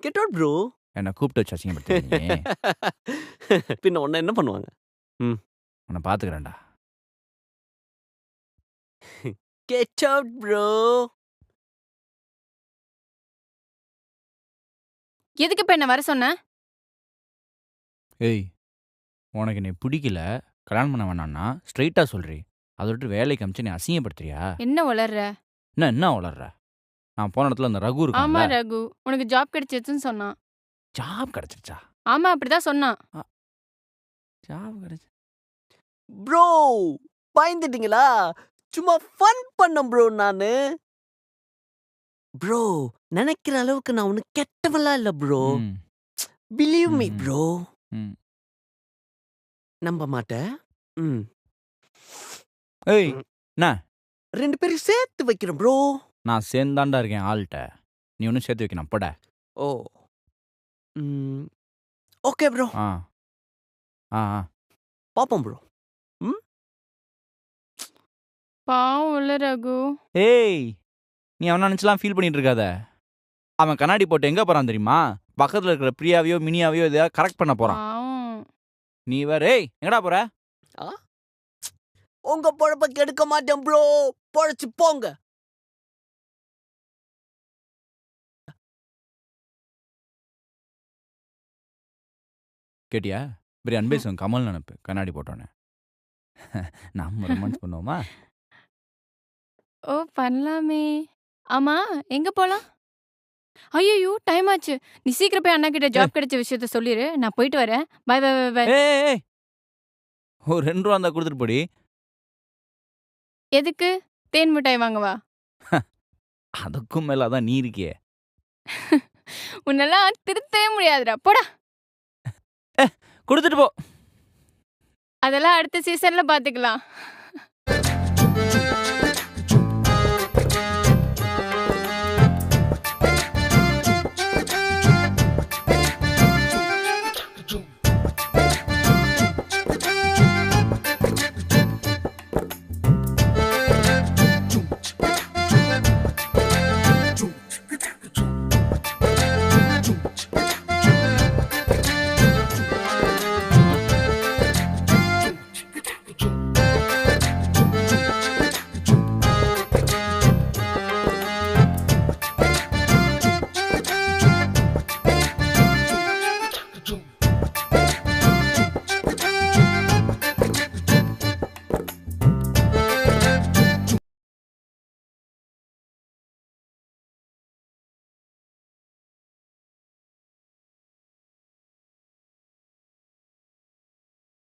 Get out bro. என்னை கூப்பிட்டு வச்சு அசிங்கப்படுத்தி பின்ன உன்ன என்ன பண்ணுவாங்க? உன்னை பார்த்துக்கிறேன்டா. Get out bro. எதுக்கு இப்ப என்ன வர சொன்ன? ஏய், உனக்கு என்னை பிடிக்கல, கல்யாணம் பண்ண வேணான்னா ஸ்ட்ரைட்டாக சொல்றி. அதை விட்டு வேலைக்கு அமிச்சு நீ அசிங்கப்படுத்துறியா? என்ன வளர்ற? என்ன வளர்ற? நான் போன இடத்துல அந்த ரகு ஆமா இருக்கான்ல. ரகு, உனக்கு ஜாப் கிடைச்சிருச்சுன்னு சொன்னான். ஜாப் கிடைச்சிருச்சா? ஆமா அப்படிதான் சொன்னான். ஜாப் கிடைச்சு ப்ரோ பயந்துட்டீங்களா? சும்மா ஃபன் பண்ணேன் ப்ரோ நானு. ப்ரோ நினைக்கிற அளவுக்கு நான் ஒன்னும் கெட்டவெல்லாம் இல்ல ப்ரோ. Believe me bro. நம்ப மாட்டேன். ஏய் என்ன? 2 பேரும் சேர்த்து வைக்கிறேன் ப்ரோ. நான் சேர்ந்தாண்டா இருக்கேன் ஆள்கிட்ட, நீ ஒன்றும் சேர்த்து வைக்கணும் போட. ஓ ஓகே ப்ரோ. பாப்போம் ப்ரோ. பாவம் இல்ல ரகு. ஏய், நீ அவனை நினச்சலாம் ஃபீல் பண்ணிட்டு இருக்காத. அவன் கண்ணாடி போட்டு எங்கே போகிறான் தெரியுமா? பக்கத்தில் இருக்கிற பிரியாவையோ மினியாவையோ எதையாவது கரெக்ட் பண்ண போகிறான். நீ வேற ஏய் எங்கடா போற? உங்க பொழப்ப கெடுக்க மாட்டேன் ப்ரோ, பொழைச்சு போங்க. கேட்டியா? பெரிய அன்பேசும் கமல் நினப்பு கண்ணாடி போட்டோன்னே. நம்ம ரொமான்ஸ் பண்ணுவோமா? ஓ பண்ணலாமே. ஆமா எங்க போலாம்? ஐயோ டைம் ஆச்சு. நீ சீக்கிரம் போய் அண்ணா கிட்ட ஜாப் கிடைச்ச விஷயத்த சொல்லிடு. நான் போயிட்டு வரேன். Bye bye bye bye. ஏய் ஒரு 2 ரூபா இருந்தா கொடுத்துட்டு போடி. எதுக்கு? தேன் மிட்டாய் வாங்கவா? அதுக்கும் மேல அதான் நீ இருக்கியே. உன்னெல்லாம் திருத்தவே முடியாதுடா, போடா. கொடுத்துட்டு போ. அதெல்லாம் அடுத்த சீசன்ல பாத்துக்கலாம்.